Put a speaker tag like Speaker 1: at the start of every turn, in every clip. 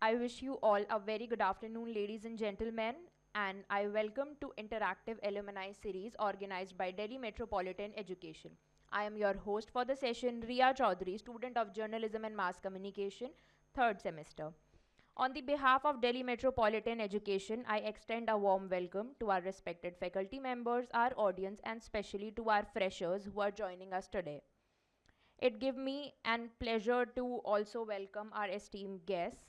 Speaker 1: I wish you all a very good afternoon, ladies and gentlemen, and I welcome to Interactive Alumni Series organized by Delhi Metropolitan Education. I am your host for the session, Ria Chaudhary, student of Journalism and Mass Communication, third semester. On the behalf of Delhi Metropolitan Education, I extend a warm welcome to our respected faculty members, our audience, and especially to our freshers who are joining us today. It gives me an pleasure to also welcome our esteemed guests,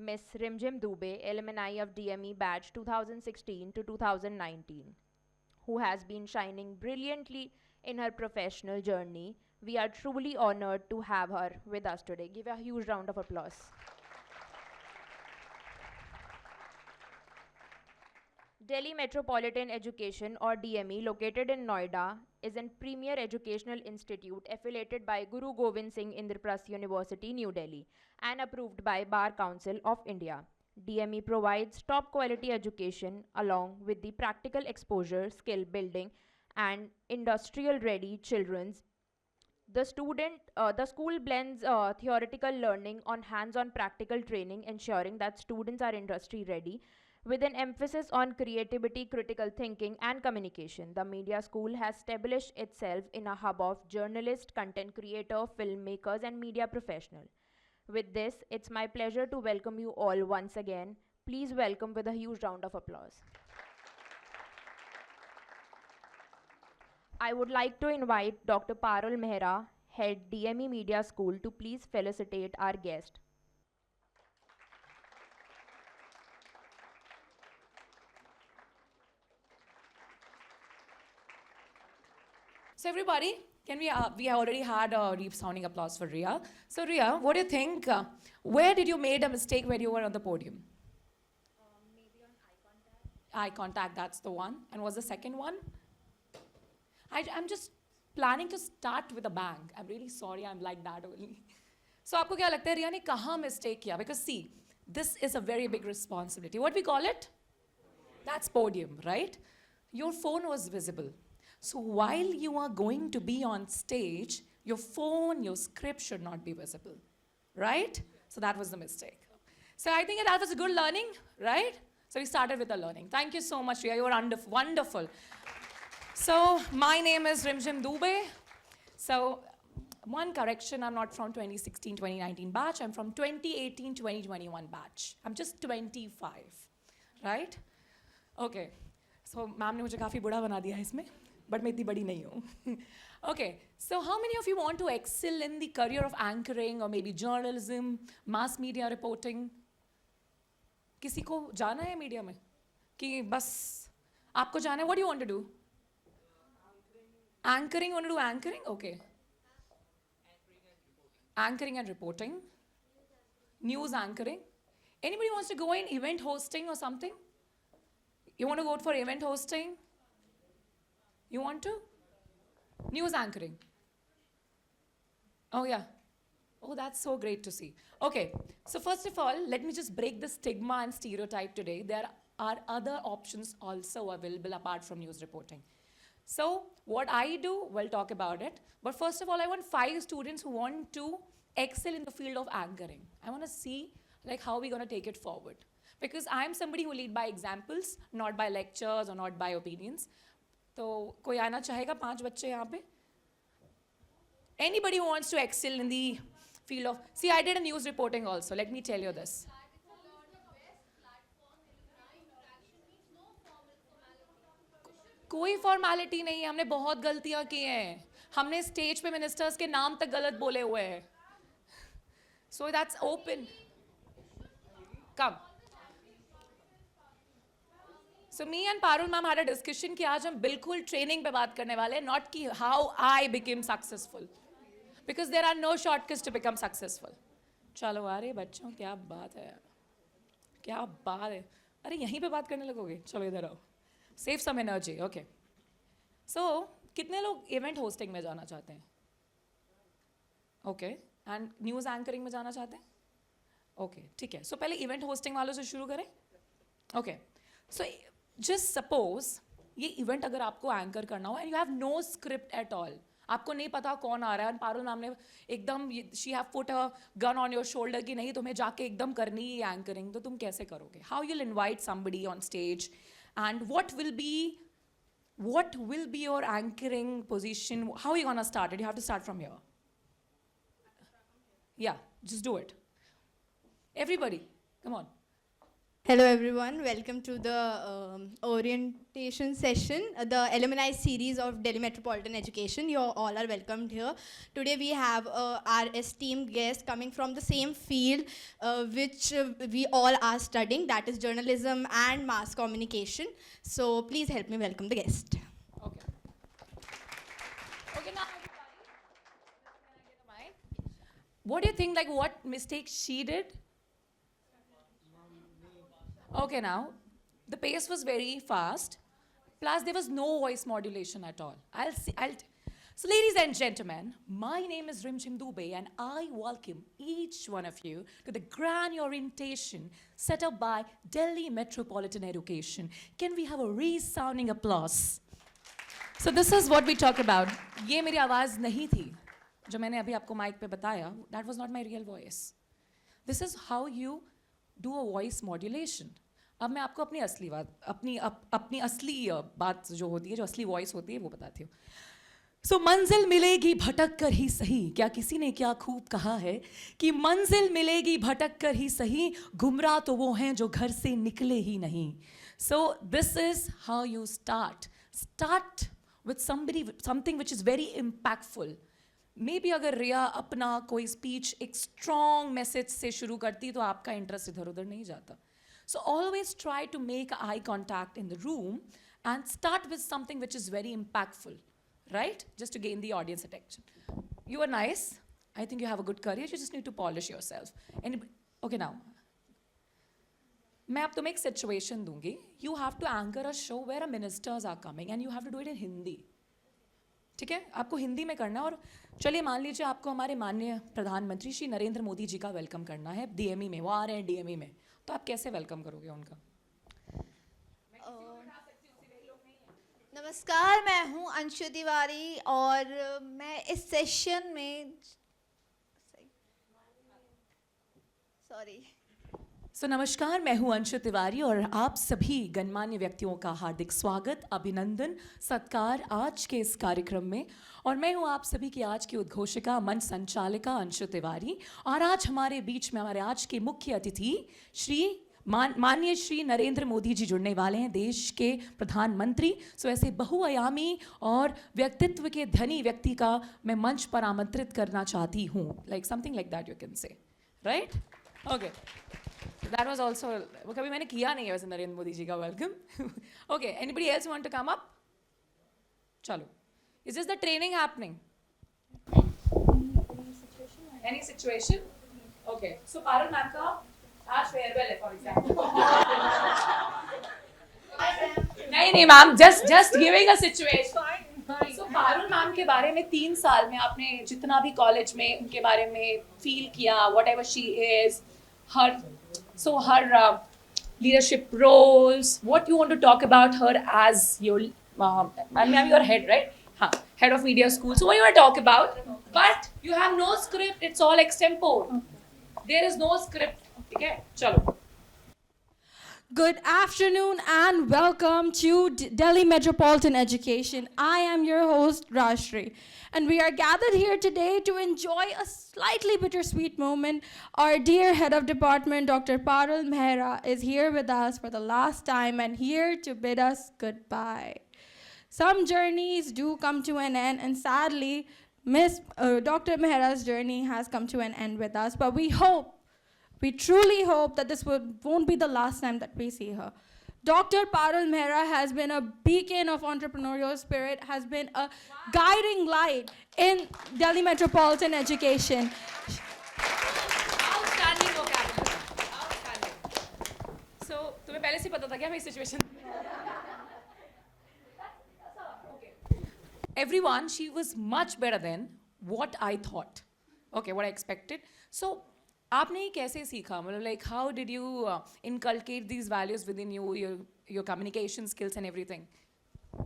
Speaker 1: Ms. Rimjim Dubey, alumni of DME batch 2016 to 2019, who has been shining brilliantly in her professional journey. We are truly honored to have her with us today. Give a huge round of applause. Delhi Metropolitan Education or DME, located in Noida, is a premier educational institute affiliated by Guru Gobind Singh Indraprasth University, New Delhi, and approved by Bar Council of India. DME provides top quality education along with the practical exposure, skill building, and industrial ready children's. The school blends theoretical learning on hands-on practical training, ensuring that students are industry ready with an emphasis on creativity, critical thinking, and communication. The media school has established itself in a hub of journalists, content creators, filmmakers, and media professionals. With this, it's my pleasure to welcome you all once again. Please welcome with a huge round of applause. I would like to invite Dr. Parul Mehra, head DME Media School, to please felicitate our guest.
Speaker 2: So everybody, can we already had a resounding applause for Ria. So Ria, what do you think? Where did you made a mistake when you were on the podium?
Speaker 1: Maybe on eye contact.
Speaker 2: Eye contact, that's the one. And what's the second one? I'm just planning to start with a bang. I'm really sorry, I'm like that only. So आपको क्या लगता है रिया ने कहाँ mistake किया? Because see, this is a very big responsibility. What we call it? That's podium, right? Your phone was visible. So while you are going to be on stage, your phone, your script should not be visible, right? So that was the mistake. So I think that was a good learning, right? So we started with the learning. Thank you so much, Ria. You were wonderful. So my name is Rimjim Dubey. So one correction, I'm not from 2016-2019 batch. I'm from 2018-2021 batch. I'm just 25, right? Okay. So ma'am ने मुझे काफ़ी बड़ा बना दिया इसमें. But मैं इतनी बड़ी नहीं हूँ. Okay, so how many of you want to excel in the career of anchoring or maybe journalism, mass media reporting? किसी को जाना है मीडिया में? कि बस आपको जाना है? What do you want to do? Anchoring. You want to do anchoring? Okay. Anchoring and reporting. News anchoring. Anybody wants to go in event hosting or something? You want to go for event hosting? You want to? News anchoring. Oh, yeah. Oh, that's so great to see. Okay, so first of all, let me just break the stigma and stereotype today. There are other options also available apart from news reporting. So what I do, we'll talk about it. But first of all, I want 5 students who want to excel in the field of anchoring. I want to see like how we're going to take it forward. Because I'm somebody who lead by examples, not by lectures or not by opinions. तो कोई आना चाहेगा 5 बच्चे यहाँ पे? Anybody who wants to excel in the field of... See, I did a news reporting also. Let me tell you this. कोई formality नहीं है. हमने बहुत गलतियाँ की हैं. हमने स्टेज पे मिनिस्टर्स के नाम तक गलत बोले हुए हैं. So that's open. Come. So me and Parul ma'am had a discussion कि आज हम बिल्कुल ट्रेनिंग पे बात करने वाले हैं, not कि how I became successful, because there are no shortcuts to become successful. चलो अरे बच्चों क्या बात है, क्या बात है, अरे यहीं पे बात करने लगोगे, चलो इधर आओ, save some energy, okay. So कितने लोग event hosting में जाना चाहते हैं? Okay, and news anchoring में जाना चाहते हैं? Okay, ठीक है. So पहले event hosting वालों से शुरू करें? Okay, so just suppose ये event अगर आपको anchor करना हो and you have no script at all, आपको नहीं पता कौन आ रहा है, पारुल मैम ने एकदम she have put a gun on your shoulder कि नहीं तुम्हें जाके एकदम करनी ही एंकरिंग, तो तुम कैसे करोगे? How you'll invite somebody on stage and what will be your anchoring position? How are you gonna start it? You have to start from here. Yeah, just do it. Everybody, come on.
Speaker 3: Hello everyone, welcome to the orientation session, the alumni series of Delhi Metropolitan Education. You all are welcomed here. Today we have our esteemed guest coming from the same field which we all are studying, that is journalism and mass communication. So please help me welcome the guest.
Speaker 2: Okay. Okay, now everybody, can I get the mic? What do you think, like what mistake she did? Okay, now the pace was very fast. Plus, there was no voice modulation at all. So, ladies and gentlemen, my name is Rimchim Dubey, and I welcome each one of you to the grand orientation set up by Delhi Metropolitan Education. Can we have a resounding applause? So, this is what we talk about. ये मेरी आवाज़ नहीं थी जो मैंने अभी आपको mic पे बताया. That was not my real voice. This is how you do a voice modulation. अब मैं आपको अपनी असली बात, अपनी असली बात जो होती है, जो असली वॉइस होती है, वो बताती हूँ. सो मंजिल मिलेगी भटक कर ही सही. क्या किसी ने क्या खूब कहा है कि मंजिल मिलेगी भटक कर ही सही, गुमराह तो वो हैं जो घर से निकले ही नहीं. So this is how you start with something which is very impactful. Maybe अगर रिया अपना कोई स्पीच एक स्ट्रॉन्ग मैसेज से शुरू करती तो आपका इंटरेस्ट इधर उधर नहीं जाता. So always try to make eye contact in the room and start with something which is very impactful, right? Just to gain the audience attention. You are nice. I think you have a good career. You just need to polish yourself. Okay, now. मैं अब तुम्हें एक situation दूंगी. You have to anchor a show where a ministers are coming and you have to do it in Hindi. ठीक है? आपको हिंदी में करना. और चलिए मान लीजिए आपको हमारे माननीय प्रधानमंत्री श्री नरेंद्र मोदी जी का वेलकम करना है डीएमई में. वो आ रहे हैं डीएमई में, तो आप कैसे वेलकम करोगे उनका?
Speaker 4: नमस्कार, मैं हूँ अंशु तिवारी और मैं इस सेशन में
Speaker 2: नमस्कार, मैं हूँ अंशु तिवारी और आप सभी गणमान्य व्यक्तियों का हार्दिक स्वागत, अभिनंदन, सत्कार आज के इस कार्यक्रम में. और मैं हूँ आप सभी की आज की उद्घोषिका, मंच संचालिका अंशु तिवारी. और आज हमारे बीच में हमारे आज के मुख्य अतिथि माननीय श्री नरेंद्र मोदी जी जुड़ने वाले हैं, देश के प्रधानमंत्री. सो ऐसे बहुआयामी और व्यक्तित्व के धनी व्यक्ति का मैं मंच पर आमंत्रित करना चाहती हूँ. Like something like that you can say, right? Okay, that was also, वो कभी मैंने किया नहीं है वैसे नरेंद्र मोदी जी का welcome. Okay, anybody else want to come up? चलो, is this the training happening? Any situation? Okay, so Parul ma'am का आज फेयरवेल है फॉर एग्जांपल. नहीं ma'am, just giving a situation. So Parul ma'am के बारे में 3 साल में आपने जितना भी कॉलेज में उनके बारे में फील किया, what ever she is, her leadership roles, what you want to talk about her as your, your head, right? Head of media school. So what you want to talk about? But you have no script, it's all extempore. There is no script. Okay, chalo.
Speaker 5: Good afternoon and welcome to Delhi Metropolitan Education. I am your host, Rashri, and we are gathered here today to enjoy a slightly bittersweet moment. Our dear head of department, Dr. Parul Mehra, is here with us for the last time and here to bid us goodbye. Some journeys do come to an end, and sadly, Dr. Mehra's journey has come to an end with us, but we truly hope that this won't be the last time that we see her. Dr. Parul Mehra has been a beacon of entrepreneurial spirit, has been a guiding light in Delhi Metropolitan Education.
Speaker 2: Outstanding vocabulary. Outstanding. So, तुम्हें पहले से पता था क्या मेरी situation? Okay. Everyone, she was much better than what I thought. Okay, what I expected. So, आपने ये कैसे सीखा? मतलब like how did you inculcate these values within you, your communication skills and everything?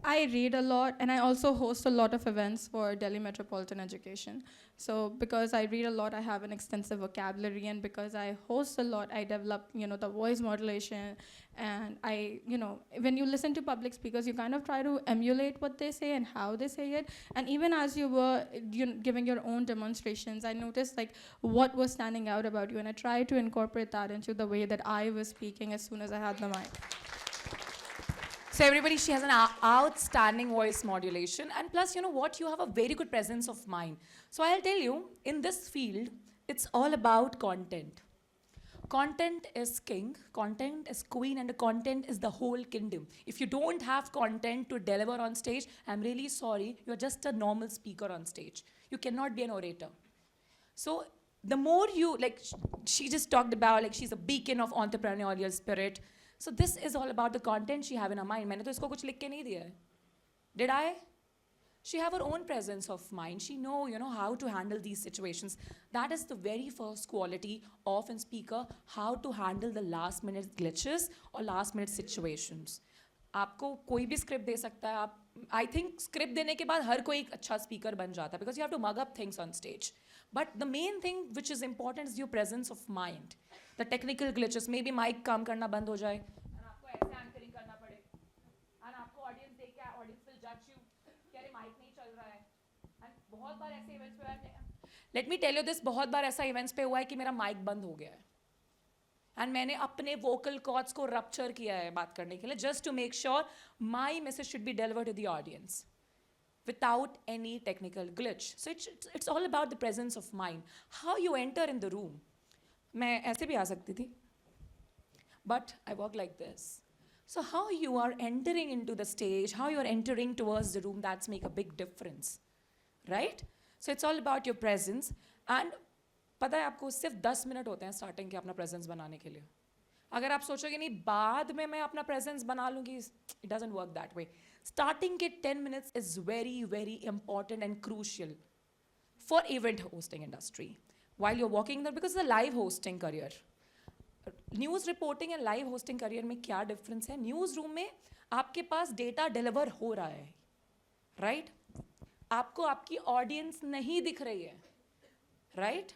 Speaker 5: I read a lot, and I also host a lot of events for Delhi Metropolitan Education. So because I read a lot, I have an extensive vocabulary, and because I host a lot, I develop, the voice modulation, and when you listen to public speakers, you kind of try to emulate what they say and how they say it. And even as you were giving your own demonstrations, I noticed like what was standing out about you, and I tried to incorporate that into the way that I was speaking as soon as I had the mic.
Speaker 2: So everybody, she has an outstanding voice modulation, and plus, you know what, you have a very good presence of mind. So I'll tell you, in this field, it's all about content. Content is king, content is queen, and the content is the whole kingdom. If you don't have content to deliver on stage, I'm really sorry, you're just a normal speaker on stage. You cannot be an orator. So the more you, like, she just talked about, like, she's a beacon of entrepreneurial spirit. So this is all about the content she have in her mind. मैंने तो इसको कुछ लिख के नहीं दिया है. Did I? She have her own presence of mind. She know, how to handle these situations. That is the very first quality of a speaker, how to handle the last minute glitches or last minute situations. आपको कोई भी script दे सकता है. I think script देने के बाद हर कोई एक अच्छा speaker बन जाता है because you have to mug up things on stage. But the main thing which is important is your presence of mind. The technical glitches, maybe mic काम करना बंद हो जाए and आपको ऐसे anchoring करना पड़े and आपको audience देख के audience will judge you कि अरे mic नहीं चल रहा है. And बहुत बार ऐसे events पे हुआ है. Let me tell you this, बहुत बार ऐसा events पे हुआ है कि मेरा mic बंद हो गया है and मैंने अपने vocal cords को rupture किया है बात करने के लिए just to make sure my message should be delivered to the audience without any technical glitch. So it's all about the presence of mind. How you enter in the room. मैं ऐसे भी आ सकती थी, but I walk like this. So how you are entering into the stage, how you are entering towards the room, that's make a big difference, right? So it's all about your presence. And पता है आपको सिर्फ 10 minute होते हैं starting के अपना presence बनाने के लिए. अगर आप सोचोगे नहीं बाद में मैं अपना प्रेजेंस बना लूँगी, it doesn't work that way. Starting के 10 minutes is very, very important and crucial for event hosting industry. While you're walking there, because it's a live hosting career. News reporting and live hosting career में क्या difference है? News room में आपके पास data deliver हो रहा है, right? आपको आपकी audience नहीं दिख रही है, right?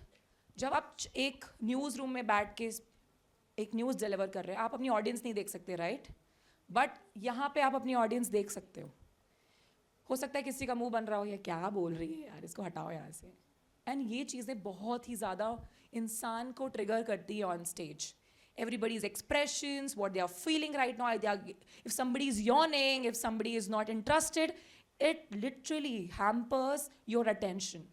Speaker 2: जब आप एक news room में बैठ के एक news deliver कर रहे हैं, आप अपनी audience नहीं देख सकते, right? But यहाँ पे आप अपनी audience देख सकते हो सकता है किसी का मुंह बन रहा हो या क्या बोल रही है यार, इसको हटाओ यहाँ से. एंड ये चीज़ें बहुत ही ज़्यादा इंसान को ट्रिगर करती है on stage. Everybody's expressions, what they are feeling right now, if somebody is yawning, if somebody is not interested, it literally hampers your attention.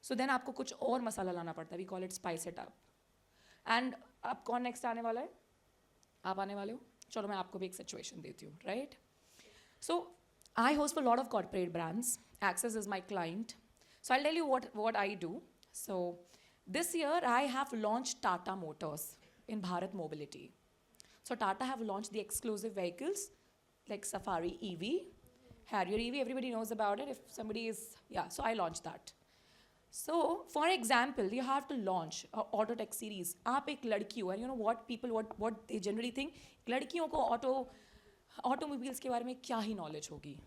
Speaker 2: So then आपको कुछ और मसाला लाना पड़ता है. We call it spice it up. And अब कौन next आने वाला है? आप आने वाले हो? चलो मैं आपको भी एक situation देती हूँ, right? So I host for a lot of corporate brands. Access is my client. So I'll tell you what I do. So this year I have launched Tata Motors in Bharat Mobility. So Tata have launched the exclusive vehicles like Safari EV, Harrier EV, everybody knows about it. If somebody is, so I launched that. So for example, you have to launch a auto tech series. आप एक लड़की हो, and you know what people, what they generally think, लड़कियों को automobiles के बारे में क्या ही knowledge होगी.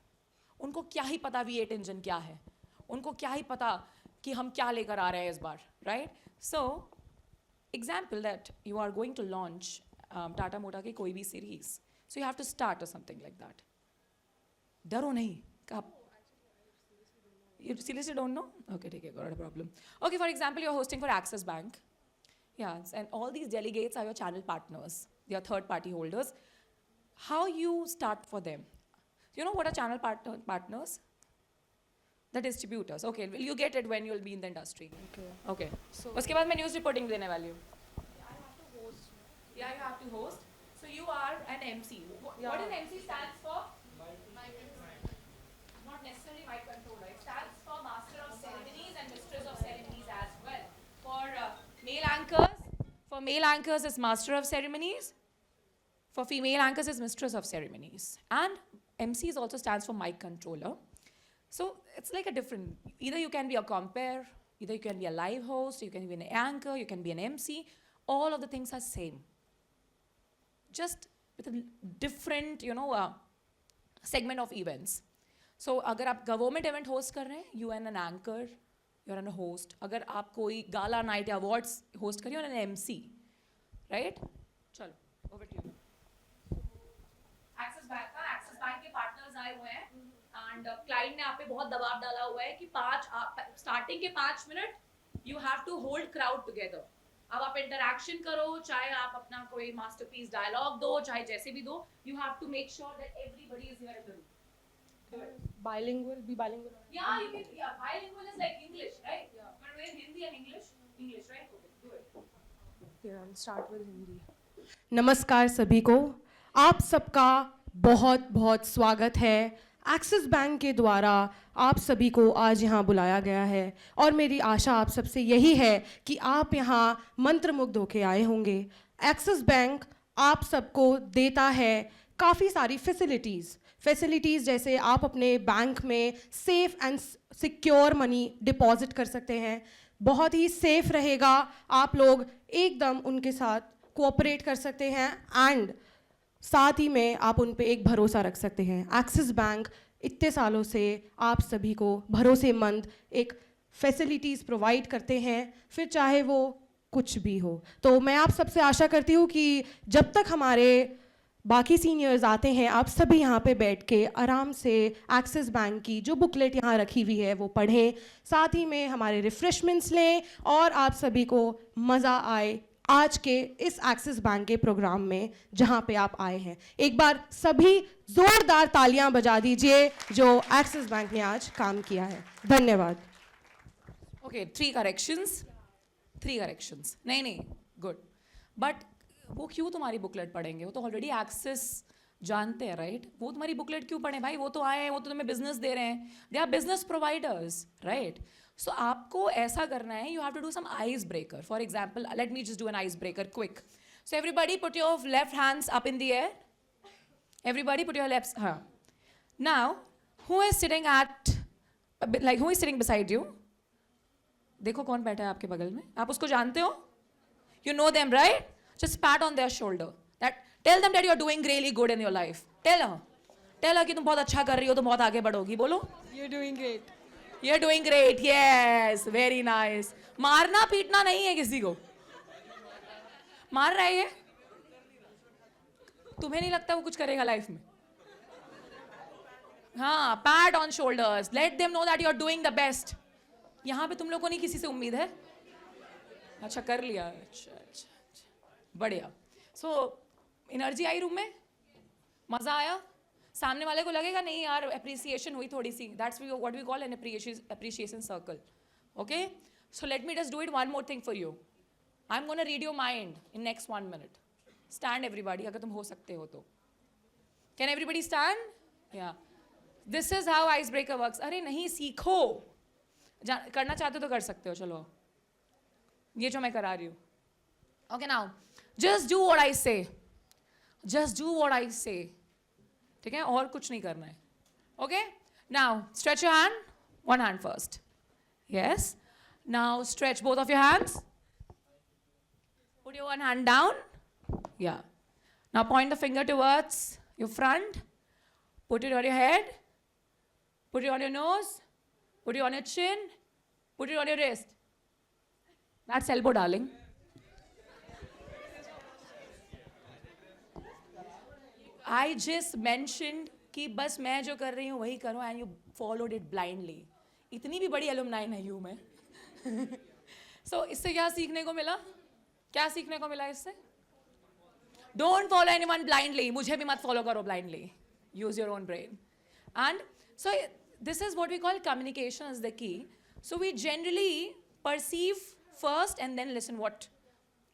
Speaker 2: उनको क्या ही पता V8 engine क्या है. उनको क्या ही पता कि हम क्या लेकर आ रहे हैं इस बार, right? So, example that you are going to launch Tata Motor की कोई भी series. So you have to start or something like that. डरो नहीं. You seriously don't know? Okay, take it, got a problem. Okay, for example, you're hosting for Axis Bank. Yes, and all these delegates are your channel partners. They are third-party holders. How you start for them? You know what are channel partners? The distributors. Okay, well, you get it when you'll be in the industry. Okay. So उसके बाद मैं news reporting देने वाली हूँ. Yeah, I have to host. Yeah, you have to host. So you are an MC. What does MC stands for? Not necessarily mic controller. It stands for Master of Ceremonies and Mistress of Ceremonies as well. For male anchors, it's Master of Ceremonies. For female anchors, it's Mistress of Ceremonies. And MCs also stands for mic controller. So it's like a different, either you can be a compere, either you can be a live host, you can be an anchor, you can be an MC. All of the things are same. Just with a different, segment of events. So अगर आप government event host कर रहे हैं, you an an anchor, you an an host. अगर आप कोई gala night या awards host करिए, you an an MC, right? चलो, over to you. Axis Bank के पार्टनर्स आए हुए हैं एंड क्लाइंट ने आप पे बहुत दबाव डाला हुआ है कि स्टार्टिंग के 5 minute you have to hold crowd together. अब आप इंटरैक्शन करो, चाहे आप अपना कोई मास्टरपीस डायलॉग दो, चाहे जैसे भी दो, you have to make sure that everybody is here in the room.
Speaker 5: Bilingual, be bilingual.
Speaker 2: Yeah, you can. Yeah, bilingual is like English, right? Yeah. But we're Hindi and English, right? Okay, do it.
Speaker 5: Yeah, I'll start with Hindi.
Speaker 6: नमस्कार सभी को. आप सबका बहुत बहुत स्वागत है. Axis Bank के द्वारा आप सभी को आज यहाँ बुलाया गया है और मेरी आशा आप सबसे यही है कि आप यहाँ मंत्रमुग्ध होके आए होंगे. एक्सिस बैंक आप सबको देता है काफ़ी सारी फैसिलिटीज़ जैसे आप अपने बैंक में safe and secure money deposit कर सकते हैं. बहुत ही सेफ़ रहेगा, आप लोग एकदम उनके साथ कोऑपरेट कर सकते हैं एंड साथ ही में आप उन पे एक भरोसा रख सकते हैं. एक्सिस बैंक इतने सालों से आप सभी को भरोसेमंद एक फैसिलिटीज़ प्रोवाइड करते हैं, फिर चाहे वो कुछ भी हो. तो मैं आप सबसे आशा करती हूँ कि जब तक हमारे बाकी सीनियर्स आते हैं, आप सभी यहाँ पे बैठ के आराम से एक्सिस बैंक की जो बुकलेट यहाँ रखी हुई है वो पढ़ें, साथ ही में हमारे रिफ्रेशमेंट्स लें और आप सभी को मज़ा आए आज के इस एक्सिस बैंक के प्रोग्राम में जहाँ पे आप आए हैं. एक बार सभी ज़ोरदार तालियां बजा दीजिए जो एक्सिस बैंक ने आज काम किया है. धन्यवाद.
Speaker 2: Okay, 3 corrections. नहीं, गुड. बट वो क्यों तुम्हारी बुकलेट पढ़ेंगे? वो तो ऑलरेडी एक्सेस जानते हैं, राइट? वो तुम्हारी बुकलेट क्यों पढ़े भाई? वो तो आए हैं, वो तो तुम्हें बिजनेस दे रहे हैं. They are business providers, right? So आपको ऐसा करना है, you have to do some ice breaker. For example, let me just do an ice breaker quick. So everybody put your left hands up in the air. Everybody put your legs. Now, who is sitting who is sitting beside you? देखो कौन बैठा है आपके बगल में. आप उसको जानते हो? You know them, right? Just pat on their shoulder. Tell them that you are doing really good in your life. Tell her कि तुम बहुत अच्छा कर रही हो, तुम बहुत आगे बढ़ोगी. बोलो.
Speaker 5: You're doing great.
Speaker 2: You're doing great. Yes, very nice. मारना पीटना नहीं है किसी को. मार रहा है ये? तुम्हें नहीं लगता वो कुछ करेगा लाइफ में? हाँ, pat on shoulders, let them know that you are doing the best. यहाँ पे तुम लोग को नहीं किसी से उम्मीद है? अच्छा कर लिया. अच्छा बढ़िया. सो एनर्जी आई रूम में, मजा आया. सामने वाले को लगेगा नहीं यार अप्रिसिएशन हुई थोड़ी सी. That's what we call an appreciation circle. Okay, so let me just do it one more thing for you. I am gonna read your mind in next 1 minute. Stand everybody, अगर तुम हो सकते हो तो. Can everybody stand? Yeah. This is how icebreaker works. अरे नहीं, सीखो. करना चाहते हो तो कर सकते हो. चलो, ये जो मैं करा रही हूँ. Okay, now just do what I say. Just do what I say. ठीक है, और कुछ नहीं करना है. Okay? Now stretch your hand. One hand first. Yes. Now stretch both of your hands. Put your one hand down. Yeah. Now point the finger towards your front. Put it on your head. Put it on your nose. Put it on your chin. Put it on your wrist. That's elbow, darling. I just mentioned कि बस मैं जो कर रही हूँ वही करो and you followed it blindly. इतनी भी बड़ी alumni नहीं हूँ मैं. So इससे क्या सीखने को मिला? क्या सीखने को मिला इससे? Don't follow anyone blindly. मुझे भी मत follow करो blindly. Use your own brain. And so this is what we call communication is the key. So we generally perceive first and then listen what.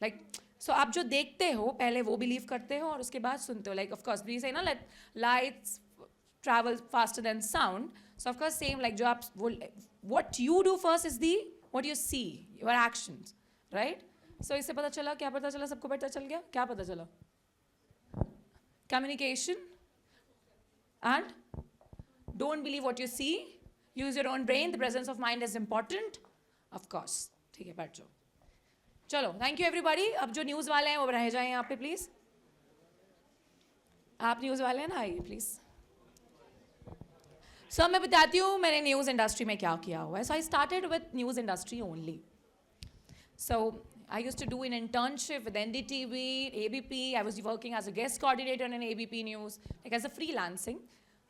Speaker 2: Like, so आप जो देखते हो पहले वो believe करते हो और उसके बाद सुनते हो. Like of course we say ना, let lights travel faster than sound. So of course same like जो आप what you do first is the what you see, your actions, right? So इससे पता चला, क्या पता चला? सबको पता चल गया? क्या पता चला? Communication and don't believe what you see. Use your own brain. The presence of mind is important. Of course. ठीक है, बैठ जाओ. चलो, thank you everybody. अब जो न्यूज़ वाले हैं वो रह जाएं यहाँ पे प्लीज़. आप न्यूज़ वाले हैं ना, आइए प्लीज़. सो मैं बताती हूँ मैंने न्यूज़ इंडस्ट्री में क्या किया हुआ है. So I started with news industry only. So I used to do an internship with NDTV, ABP. I was working as a guest coordinator in ABP News, like as a freelancing.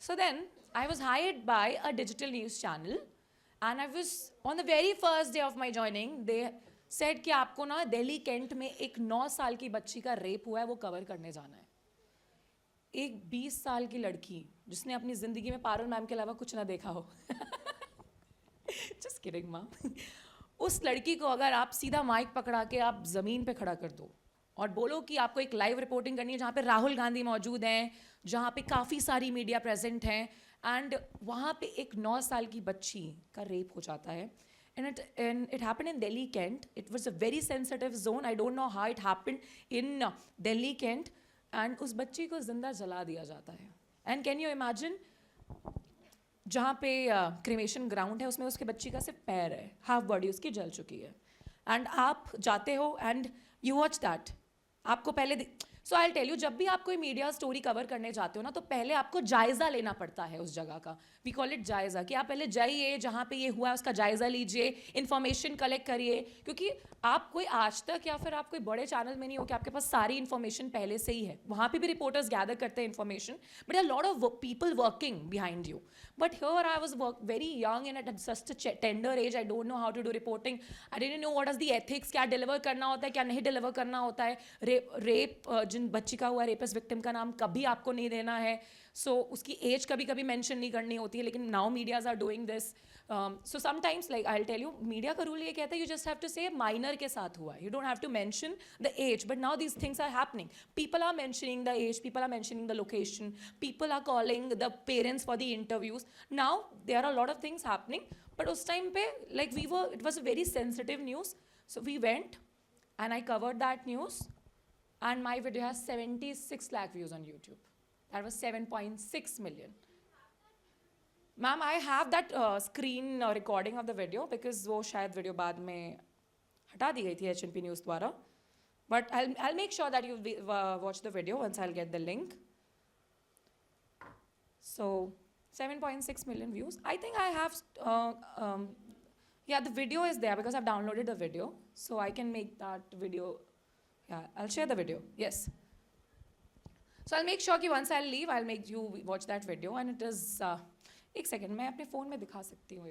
Speaker 2: So then I was hired by a digital news channel, and I was on the very first day of my joining. They said कि आपको ना Delhi cantt में एक 9 साल की बच्ची का rape हुआ है, वो कवर करने जाना है. एक 20 साल की लड़की जिसने अपनी जिंदगी में पारुल मैम के अलावा कुछ ना देखा हो. Just kidding, ma'am. उस लड़की को अगर आप सीधा माइक पकड़ा के आप ज़मीन पे खड़ा कर दो और बोलो कि आपको एक लाइव रिपोर्टिंग करनी है जहाँ पे राहुल गांधी मौजूद हैं, जहाँ पे काफ़ी सारी मीडिया प्रेजेंट हैं, एंड वहाँ पे एक 9 साल की बच्ची का रेप हो जाता है. And it happened in Delhi Kent. It was a very sensitive zone. I don't know how it happened in Delhi Kent. And उस बच्ची को जिंदा जला दिया जाता है. And can you imagine? जहाँ पे क्रिमेशन ग्राउंड है उसमें उसके बच्ची का सिर्फ पैर है, हाफ बॉडी उसकी जल चुकी है. एंड आप जाते हो एंड यू वॉच दैट. आपको पहले सो आई टेल यू, जब भी आप कोई मीडिया स्टोरी कवर करने जाते हो ना, तो पहले आपको जायज़ा लेना पड़ता है उस जगह का. वी कॉल इट जायज़ा, कि आप पहले जाइए जहाँ पे ये हुआ है उसका जायज़ा लीजिए, इन्फॉर्मेशन कलेक्ट करिए. क्योंकि आप कोई आज तक या फिर आप कोई बड़े चैनल में नहीं हो कि आपके पास सारी इन्फॉर्मेशन पहले से ही है. वहाँ पे भी रिपोर्टर्स गैदर करते हैं information, but a lot of people working behind you. But here I was very young and at just a tender age. I don't know how to do reporting. I didn't know what is the ethics, क्या deliver करना होता है, क्या नहीं deliver करना होता है. Rape जिन बच्ची का हुआ rapist victim का नाम कभी आपको नहीं देना है. So उसकी age कभी कभी mention नहीं करनी होती है, लेकिन now medias are doing this. So sometimes, like I'll tell you, media का rule ये कहता है you just have to say minor के साथ हुआ है. You don't have to mention the age. But now these things are happening. People are mentioning the age. People are mentioning the location. People are calling the parents for the interviews. Now there are a lot of things happening. But उस time पे like it was a very sensitive news. So we went and I covered that news. And my video has 76 lakh views on YouTube. That was 7.6 million. Ma'am, I have that screen recording of the video because वो शायद video बाद में हटा दी गई थी HNP News द्वारा. But I'll make sure that you watch the video once I'll get the link. So 7.6 million views. I think I have, yeah, the video is there because I've downloaded the video. So I can make that video, yeah, I'll share the video, yes. So I'll make sure कि once I'll leave, I'll make you watch that video. And it is, एक second मैं अपने phone में दिखा सकती हूँ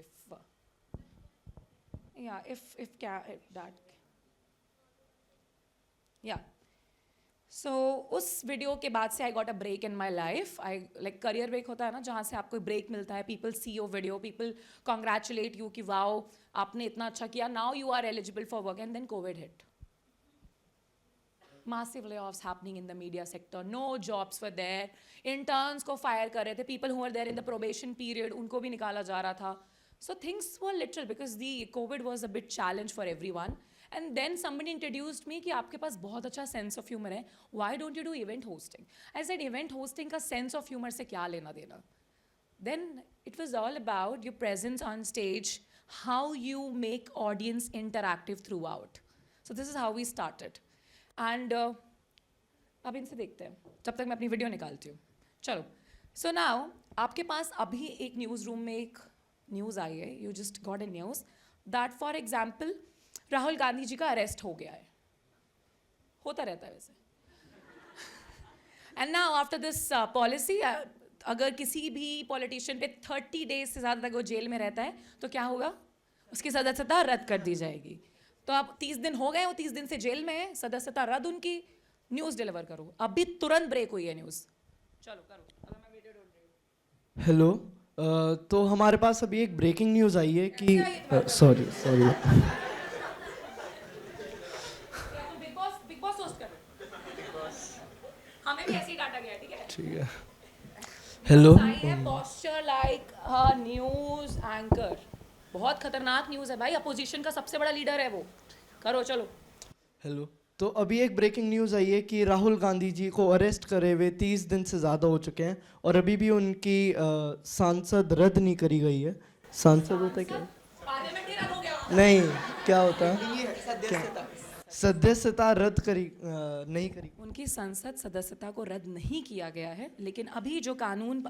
Speaker 2: सो उस video के बाद से I got a break in my life. I like career break होता है ना, जहाँ से आपको ब्रेक मिलता है. People see your video, people congratulate you कि वाओ आपने इतना अच्छा किया, now you are eligible for work. And then Covid hit. Massive layoffs happening in the media sector. No jobs were there. Interns को fire कर रहे थे. People who were there in the probation period, उनको भी निकाला जा रहा था. So things were literal because the COVID was a bit challenge for everyone. And then somebody introduced me कि आपके पास बहुत अच्छा sense of humor है. Why don't you do event hosting? I said event hosting का sense of humor से क्या लेना देना? Then it was all about your presence on stage, how you make audience interactive throughout. So this is how we started. And अब इनसे देखते हैं जब तक मैं अपनी वीडियो निकालती हूँ. चलो. सो नाउ आपके पास अभी एक न्यूज़ रूम में एक न्यूज़ आई है. You just got a news that for example Rahul Gandhi ji का अरेस्ट हो गया है. होता रहता है वैसे. And now after this policy, अगर किसी भी पॉलिटिशियन पे 30 डेज से ज़्यादा तक वो जेल में रहता है तो क्या होगा? उसकी सदस्यता रद्द कर दी जाएगी. तो आप 30 दिन हो गए, वो 30 दिन से जेल में है, सदस्यता रद्द उनकी. न्यूज़ डिलीवर करो. अभी तुरंत ब्रेक हुई है न्यूज़. चलो करो. अगर मैं वीडियो ढूंढ रही हूँ.
Speaker 7: हेलो. तो हमारे पास अभी एक ब्रेकिंग न्यूज़ आई है कि सॉरी
Speaker 2: बिग बॉस होस्ट कर. हमें भी ऐसे ही डाटा गया. ठीक है.
Speaker 7: Hello.
Speaker 2: Posture like news anchor. बहुत खतरनाक न्यूज़ है भाई. अपोजिशन का सबसे बड़ा लीडर है वो. करो चलो.
Speaker 7: हेलो. तो अभी एक ब्रेकिंग न्यूज़ आई है कि राहुल गांधी जी को अरेस्ट करे हुए 30 दिन से ज़्यादा हो चुके हैं और अभी भी उनकी सांसद रद्द नहीं करी गई है. सांसद होता है क्या?
Speaker 2: पार्लियामेंट ही रद्द हो गया.
Speaker 7: नहीं, क्या होता है? सदस्यता रद्द नहीं करी।
Speaker 2: उनकी संसद सदस्यता को रद्द नहीं किया गया है, लेकिन अभी जो कानून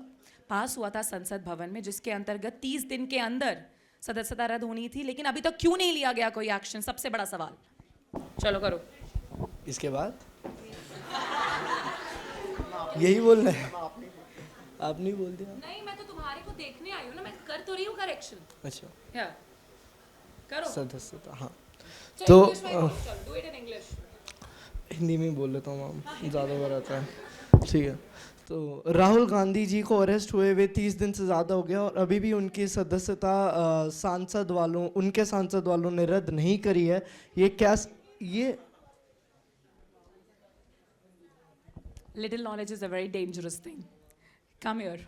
Speaker 2: पास हुआ था संसद भवन में, जिसके अंतर्गत 30 दिन के अंदर सदस्यता रद्द होनी थी, लेकिन अभी तक क्यों नहीं लिया गया कोई एक्शन, सबसे बड़ा सवाल। चलो करो।
Speaker 7: इसके बाद यही बोलना है, आप नहीं बोल दिया।
Speaker 2: नहीं, मैं तो तुम्हारे को देखने आई हूँ ना, मैं कर तो रही हूँ करेक्शन।
Speaker 7: अच्छा,
Speaker 2: करो
Speaker 7: सदस्यता, हाँ
Speaker 2: तो
Speaker 7: तो
Speaker 2: English में बोलो, चलो, do it in English।
Speaker 7: Hindi में ही बोल लेता हूँ मैम, ज़्यादा बार आता है। ठीक है, तो राहुल गांधी जी को अरेस्ट हुए हुए 30 दिन से ज़्यादा हो गया और अभी भी उनकी सदस्यता उनके सांसद वालों ने रद्द नहीं करी है। ये
Speaker 2: Little knowledge is a very dangerous thing. Come here.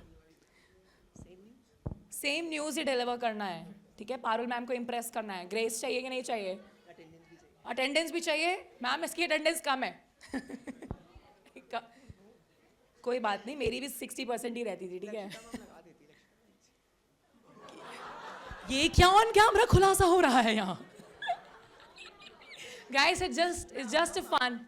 Speaker 2: Same news he deliver करना है, ठीक है? पारुल मैम को इम्प्रेस करना है। ग्रेस चाहिए कि नहीं चाहिए? अटेंडेंस भी चाहिए। मैम इसकी अटेंडेंस कम है। कोई बात नहीं, मेरी भी 60% ही रहती थी, ठीक है? ये क्या ऑन कैमरा खुलासा हो रहा है यहाँ? Guys, it's just a fun.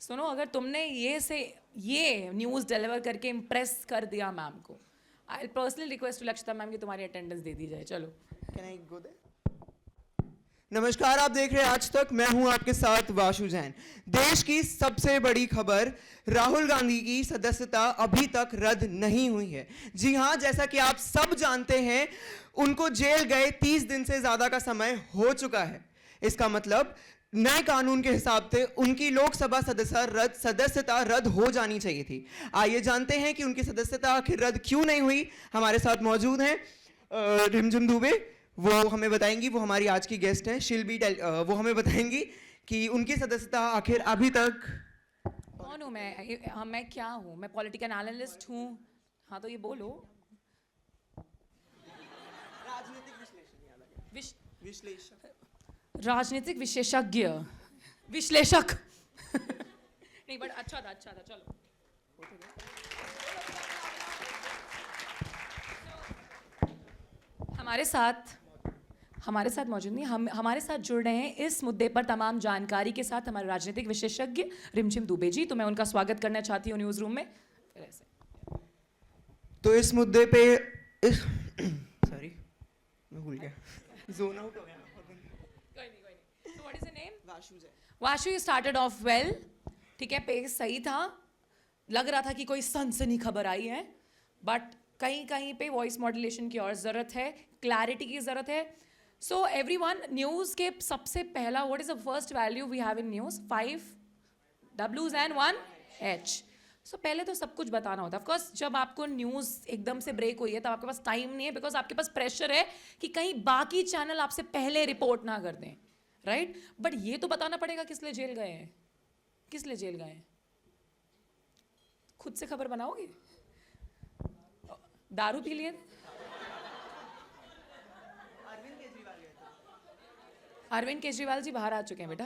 Speaker 2: सुनो, अगर तुमने ये न्यूज़ डिलीवर करके इम्प्रेस कर दिया मैम को, I personally request to Lakshita ma'am कि तुम्हारी अटेंडेंस दे दी जाए। चलो।
Speaker 8: Can I go there? नमस्कार, आप देख रहे हैं आज तक, मैं हूं आपके साथ वाशु जैन। देश की सबसे बड़ी खबर, राहुल गांधी की सदस्यता अभी तक रद्द नहीं हुई है। जी हां, जैसा कि आप सब जानते हैं, उनको जेल गए 30 दिन से ज्यादा का समय हो चुका है। इसका मतलब नए कानून के हिसाब से उनकी लोकसभा सदस्यता रद्द हो जानी चाहिए थी। आइए जानते हैं कि उनकी सदस्यता आखिर रद्द क्यों नहीं हुई। हमारे साथ मौजूद हैं रिमझिम दुबे, वो हमें बताएंगी, वो हमारी आज की गेस्ट हैं। वो हमें बताएंगी कि उनकी सदस्यता आखिर अभी तक।
Speaker 2: कौन हूँ मैं क्या हूँ? मैं पॉलिटिकल एनालिस्ट हूँ। हाँ तो ये बोलो। राजनीतिक विशेषज्ञ, विश्लेषक। नहीं, बट अच्छा था, चलो। हमारे साथ मौजूद नहीं, हमारे साथ जुड़ रहे हैं इस मुद्दे पर तमाम जानकारी के साथ हमारे राजनीतिक विशेषज्ञ रिमझिम दुबे जी। तो मैं उनका स्वागत करना चाहती हूँ न्यूज़ रूम में।
Speaker 8: तो इस मुद्दे पे सॉरी मैं भूल गया, जोन आउट हो गया।
Speaker 2: So what is your name? Vashu, you started off well, ठीक है, पेस सही था, लग रहा था कि कोई सनसनी खबर आई है, बट कहीं पे वॉइस मॉड्यूलेशन की और ज़रूरत है, क्लैरिटी की ज़रूरत है। सो एवरीवन, न्यूज़ के सबसे पहला, what is the first value we have in news? 5 W's and 1 H। So पहले तो सब कुछ बताना होता है। ऑफकोर्स जब आपको न्यूज़ एकदम से ब्रेक हुई है तब आपके पास टाइम नहीं है, बिकॉज आपके पास प्रेशर है कि कहीं बाकी चैनल आपसे पहले रिपोर्ट ना कर दें, राइट? बट ये तो बताना पड़ेगा किस लिए जेल गए हैं, किस लिए जेल गए हैं। खुद से खबर बनाओगे? दारू पी लिए? अरविंद केजरीवाल जी बाहर आ चुके हैं बेटा।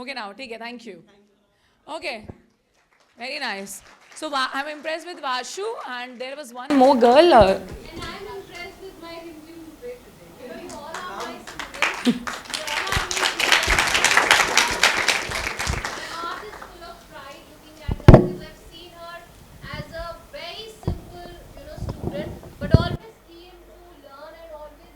Speaker 2: ओके नाउ, ठीक है, thank you. Okay, very nice. So I am impressed with Washu and there was one more girl.
Speaker 9: And I'm impressed with my Hindi movie today. You know, you all are my students. You all are my heart is full of pride looking at her because I've seen her as a very simple, student, but always keen to learn and always,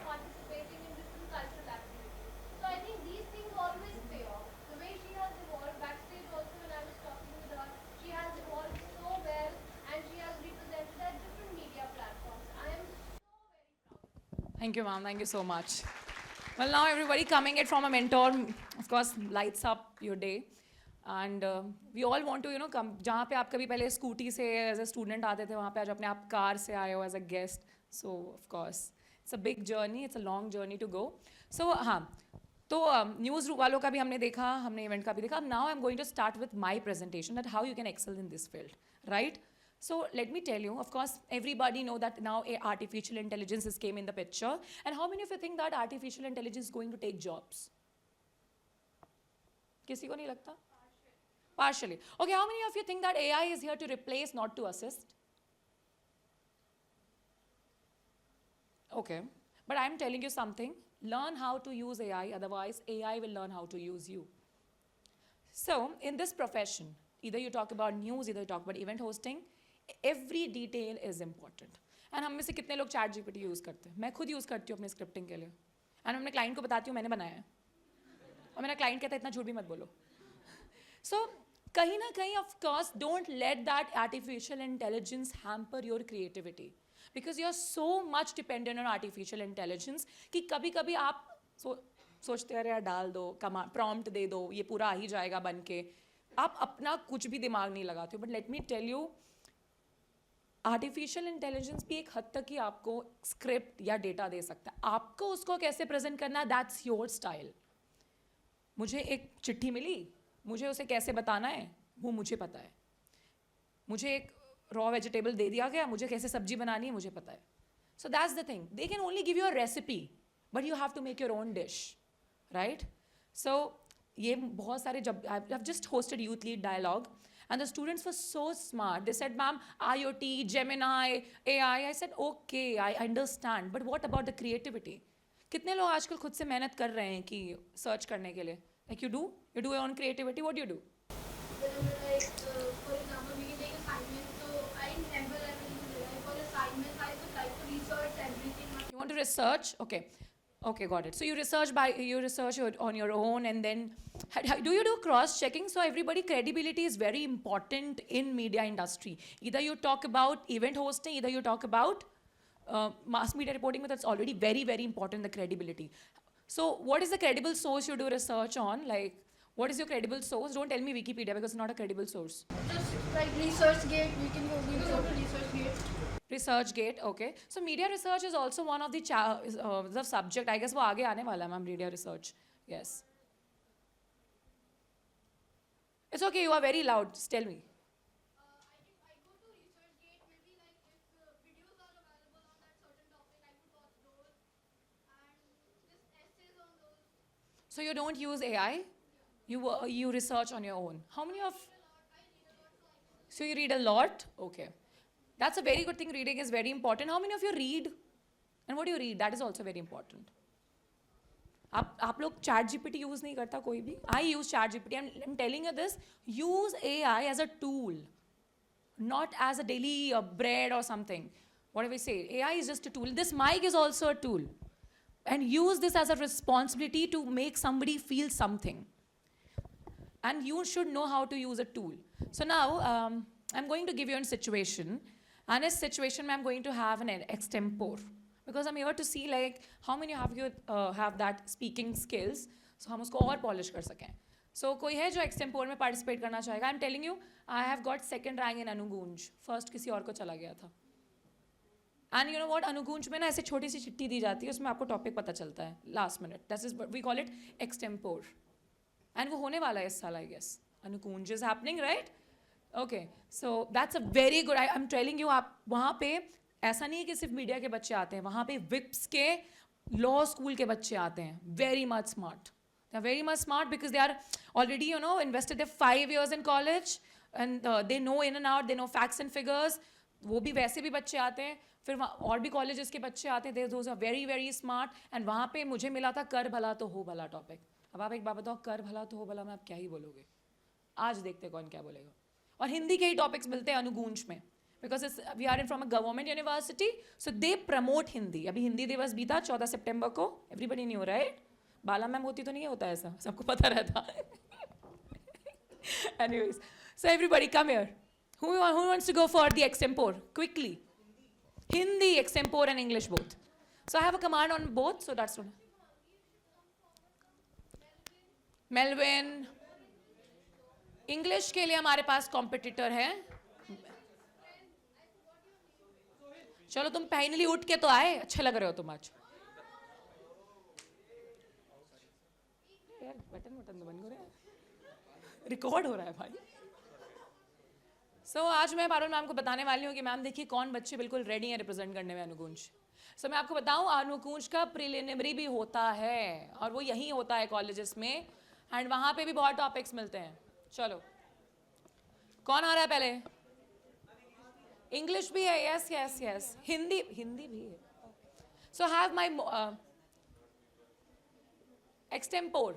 Speaker 9: participating in different cultural activities. So I think these things always pay off. The way she has evolved backstage also when I was talking with her, she has evolved so well and she has represented at different media platforms. I am so very proud.
Speaker 2: Thank you, ma'am. Thank you so much. Well, now everybody coming it from a mentor, of course, lights up your day. And we all want to, come. जहाँ पे आप कभी पहले scooty से as a student आते थे, वहाँ पे आज अपने आप कार से आए हो as a guest. So, of course, it's a big journey. It's a long journey to go. So, हाँ. तो न्यूज़ वालों का भी हमने देखा, हमने इवेंट का भी देखा. Now I'm going to start with my presentation that how you can excel in this field, right? So let me tell you, of course, everybody know that now artificial intelligence has came in the picture. And how many of you think that artificial intelligence is going to take jobs? किसी को नहीं लगता? Partially. Okay, how many of you think that AI is here to replace, not to assist? Okay, but I'm telling you something. Learn how to use AI, otherwise AI will learn how to use you. So in this profession, either you talk about news, either you talk about event hosting, every detail is important. And हम में से कितने लोग chat GPT use करते हैं? मैं खुद use करती हूँ अपने स्क्रिप्टिंग के लिए. एंड अपने क्लाइंट को बताती हूँ मैंने बनाया है. और मेरा क्लाइंट कहता है इतना झूठ भी मत बोलो. So कहीं ना कहीं of course don't let that artificial intelligence hamper your creativity. Because you are so much dependent on artificial intelligence कि कभी कभी आप सोचते हैं यार डाल दो, प्रॉम्प्ट दे दो, ये पूरा आ ही जाएगा बन के. आप अपना कुछ भी दिमाग नहीं लगाते हो. But let me tell you, artificial intelligence भी एक हद तक ही आपको स्क्रिप्ट या डेटा दे सकता है. आपको उसको कैसे प्रेजेंट करना है, दैट्स योर स्टाइल. मुझे एक चिट्ठी मिली, मुझे उसे कैसे बताना है वो मुझे पता है. मुझे एक रॉ वेजिटेबल दे दिया गया, मुझे कैसे सब्जी बनानी है मुझे पता है. So that's the thing, they can only give you a recipe but you have to make your own dish, right. So ये बहुत सारे, जब I have just hosted youth lead dialogue and the students were so smart. They said, ma'am, IoT, Gemini, AI. I said, okay, I understand, but what about the creativity? कितने लोग आजकल खुद से मेहनत कर रहे हैं कि सर्च करने के लिए? Like you do your own creativity. What do you do?
Speaker 9: Like, for example, we can take assignments. So I remember that when we were for assignments, I would like to research everything.
Speaker 2: You want to research? Okay, got it. So you research on your own, and then do you do cross checking? So everybody, credibility is very important in media industry. Either you talk about event hosting, either you talk about mass media reporting, but that's already very, very important, the credibility. So what is the credible source you do research on? Like, what is your credible source? Don't tell me Wikipedia because it's not a credible source.
Speaker 9: Just like ResearchGate, we can go to ResearchGate.
Speaker 2: ResearchGate, okay. So media research is also one of the subject. I guess वो आगे आने वाला है ma'am, media research. Yes. It's okay, you are very loud. Just tell me.
Speaker 9: I go to ResearchGate, maybe like if videos are available on that certain topic, I could watch those and just essays on those.
Speaker 2: So you don't use AI? You research on your own. How many of? So you read a lot? Okay. That's a very good thing. Reading is very important. How many of you read? And what do you read? That is also very important. आप लोग chat GPT use नहीं करता कोई भी? I use chat GPT. I'm telling you this. Use AI as a tool, not as a daily bread or something. Whatever we say, AI is just a tool. This mic is also a tool, and use this as a responsibility to make somebody feel something. And you should know how to use a tool. So now I'm going to give you a situation, and in situation I'm going to have an extempore. Because I'm here to see like how many of you have that speaking skills, so हम उसको और polish कर सकें. So कोई है जो extempore में participate करना चाहेगा? I'm telling you, I have got second rank in Anugunj. First किसी और को चला गया था. And you know what? Anugunj में ना ऐसे छोटी सी चिट्ठी दी जाती है, उसमें आपको topic पता चलता है last minute. That is we call it extempore. And वो होने वाला है इस साल, I guess. Anugunj is happening, right? Okay. So that's a very good. I'm telling you, आप वहाँ पे ऐसा नहीं है कि सिर्फ मीडिया के बच्चे आते हैं, वहाँ पे विप्स के लॉ स्कूल के बच्चे आते हैं. Very much smart. They are very much smart because they are already, you know, invested their 5 years in college and they know in and out, they know facts and figures. वो भी वैसे भी बच्चे आते हैं, फिर और भी कॉलेजेस के बच्चे आते हैं. Those are very very smart. And वहाँ पे मुझे मिला था कर भला तो हो भला टॉपिक. अब आप एक बात बताओ, कर भला तो हो भला में आप क्या ही बोलोगे? आज देखते हैं कौन क्या बोलेगा. और हिंदी के ही टॉपिक्स मिलते हैं अनुगूंज में. Because we are from a government university, so they promote Hindi. अभी हिंदी दिवस बीता 14 सितंबर को. Everybody knew, right? बाला मैम होती तो नहीं होता ऐसा, सबको पता रहता. Anyways, so everybody come here. Who wants to go for the extempore? Quickly. Hindi, extempore and English both. So I have a command on both, so that's one. Melvin. English के लिए हमारे पास competitor है. चलो तुम finally उठ के तो आए, अच्छे लग रहे हो तुम आज. यार बटन तो बंद करो, रिकॉर्ड हो रहा है भाई. आज मैं पारुल मैम को बताने वाली हूँ कि मैम देखिए कौन बच्चे बिल्कुल रेडी हैं रिप्रेजेंट करने में अनुगुंज. मैं आपको बताऊँ अनुगुंज का प्रिलिमिनरी भी होता है और वो यहीं होता है कॉलेजेस में, एंड वहाँ पे भी बहुत टॉपिक्स मिलते हैं. चलो कौन आ रहा है पहले? इंग्लिश भी है, यस यस यस. हिंदी भी है. So have my extempore.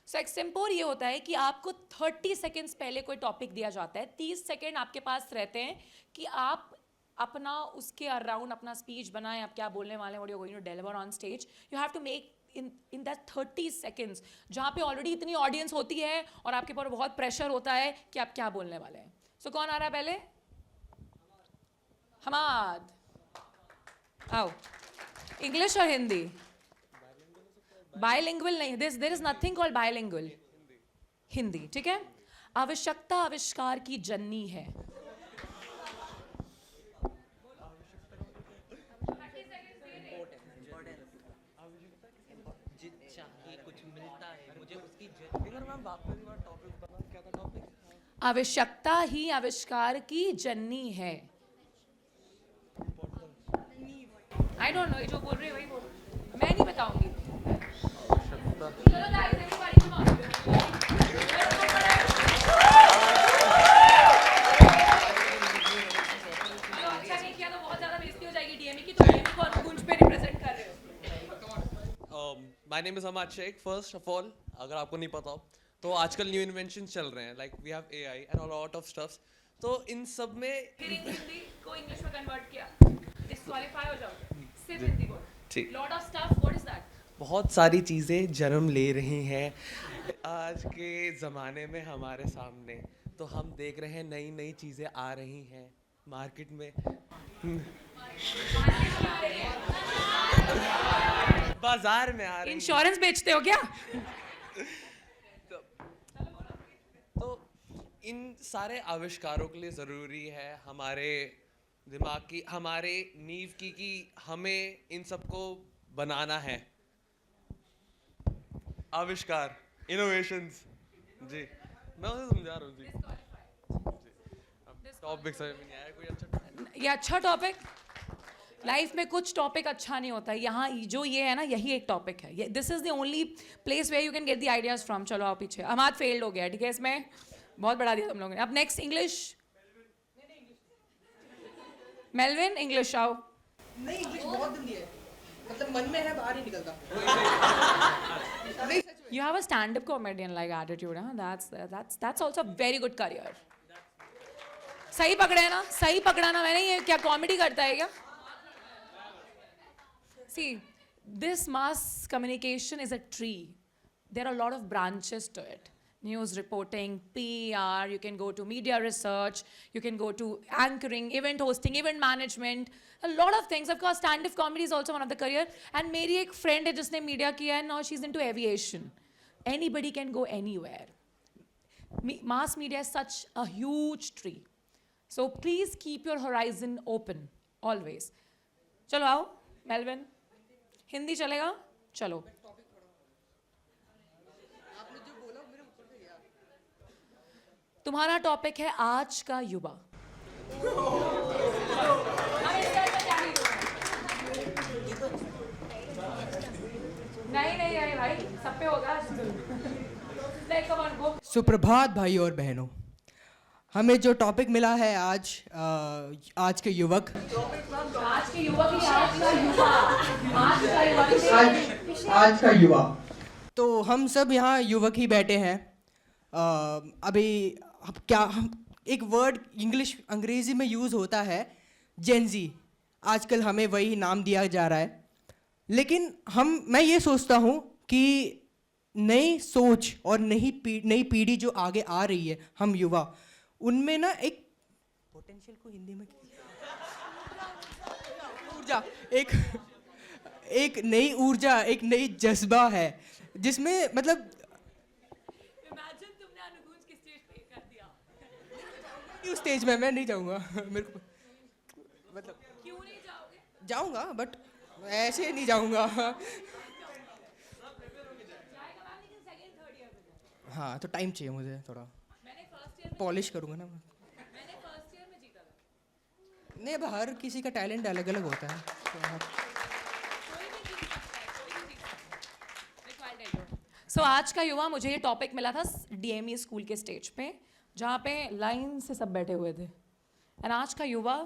Speaker 2: So extempore ये होता है कि आपको 30 सेकेंड्स पहले कोई टॉपिक दिया जाता है, 30 सेकेंड आपके पास रहते हैं कि आप अपना उसके अराउंड अपना स्पीच बनाएं, आप क्या बोलने वाले हैं, what you are going to deliver on stage. You have to make in that 30 seconds, जहाँ पे ऑलरेडी इतनी ऑडियंस होती है और आपके ऊपर बहुत प्रेशर होता है कि आप क्या बोलने वाले हैं. सो कौन आ रहा है पहले? हमाद. आओ. इंग्लिश और हिंदी? बायलिंगुअल नहीं, there is nothing called bilingual. Hindi, ठीक है. आवश्यकता आविष्कार की जननी है. आवश्यकता ही आविष्कार की जननी है. आई डोंट नो, जो बोल रहे हैं वही बोल. मैं नहीं बताऊंगी. चलो guys, everybody come on. जो अच्छा नहीं किया तो बहुत ज्यादा बेइज्जती हो जाएगी डीएमई की. तो डीएमई को अनुकुंज पे रिप्रेजेंट कर रहे हो.
Speaker 10: My name is Ahmed Shaikh. First of all, अगर आपको नहीं पता हो तो आजकल न्यू इन्वेंशन चल रहे हैं, like we have AI and a lot of stuffs. तो इन सब में
Speaker 2: फिर हिंदी को इंग्लिश में कन्वर्ट किया, डिस्क्वालीफाई हो जाओगे. सिर्फ हिंदी बोल.
Speaker 10: ठीक.
Speaker 2: Lot of stuff, what is that?
Speaker 10: बहुत सारी चीज़ें जन्म ले रही हैं आज के ज़माने में हमारे सामने. तो हम देख रहे हैं नई नई चीज़ें आ रही हैं मार्केट में. बाजार में आ रही हैं.
Speaker 2: इंश्योरेंस बेचते हो क्या?
Speaker 10: तो इन सारे आविष्कारों के लिए ज़रूरी है हमारे दिमाग की, हमारे नींव की, कि हमें इन सबको बनाना है. आविष्कार, इनोवेशंस. जी, मैं उसे समझा रहा हूँ. जी, टॉपिक समझ में नहीं आया कोई अच्छा.
Speaker 2: ये अच्छा टॉपिक. लाइफ में कुछ टॉपिक अच्छा नहीं होता है. यहाँ जो ये है ना, यही एक टॉपिक है. This is the only place where you can get the ideas from. चलो आओ पीछे. हमाद फेल्ड हो गया, ठीक है, इसमें बहुत बढ़ा दिया तुम लोगों ने. अब नेक्स्ट इंग्लिश. मेलविन, इंग्लिश आओ.
Speaker 8: नहीं, इंग्लिश बहुत गंदी है, मतलब मन में है, बाहर ही निकलता.
Speaker 2: You have a stand-up comedian-like attitude, huh? That's also a very good career. सही पकड़े है ना, सही पकड़ा ना मैंने. ये क्या कॉमेडी करता है क्या? See, this mass communication is a tree. There are a lot of branches to it. News reporting, PR, you can go to media research, you can go to anchoring, event hosting, event management, a lot of things. Of course, stand-up comedy is also one of the career. And मेरी एक friend है जिसने media किया है, now she's into aviation. Anybody can go anywhere. Mass media is such a huge tree. So please keep your horizon open, always. चलो आओ, Melvin. Hindi चलेगा? चलो. तुम्हारा टॉपिक है आज का युवा. नहीं भाई, सब पे होगा.
Speaker 8: सुप्रभात भाई और बहनों. हमें जो टॉपिक मिला है आज के युवक. आज का युवा. तो हम सब यहाँ युवक ही बैठे हैं. अभी हम एक वर्ड अंग्रेजी में यूज़ होता है, जेनजी. आजकल हमें वही नाम दिया जा रहा है. लेकिन मैं ये सोचता हूँ कि नई सोच और नई पीढ़ी जो आगे आ रही है, हम युवा, उनमें ना एक पोटेंशियल को हिंदी में ऊर्जा, एक नई ऊर्जा, एक नई जज्बा है, जिसमें मतलब उस स्टेज में मैं नहीं जाऊंगा. मेरे को मतलब
Speaker 2: क्यों नहीं जाओगे?
Speaker 8: जाऊंगा, बट ऐसे नहीं जाऊंगा. हाँ, तो टाइम चाहिए मुझे थोड़ा. पॉलिश करूंगा ना.
Speaker 2: मैंने फर्स्ट ईयर में जीता था.
Speaker 8: नहीं, अब हर किसी का टैलेंट अलग अलग होता है.
Speaker 2: सो आज का युवा, मुझे ये टॉपिक मिला था डीएमई स्कूल के स्टेज पे, जहाँ पे लाइन से सब बैठे हुए थे. एंड आज का युवा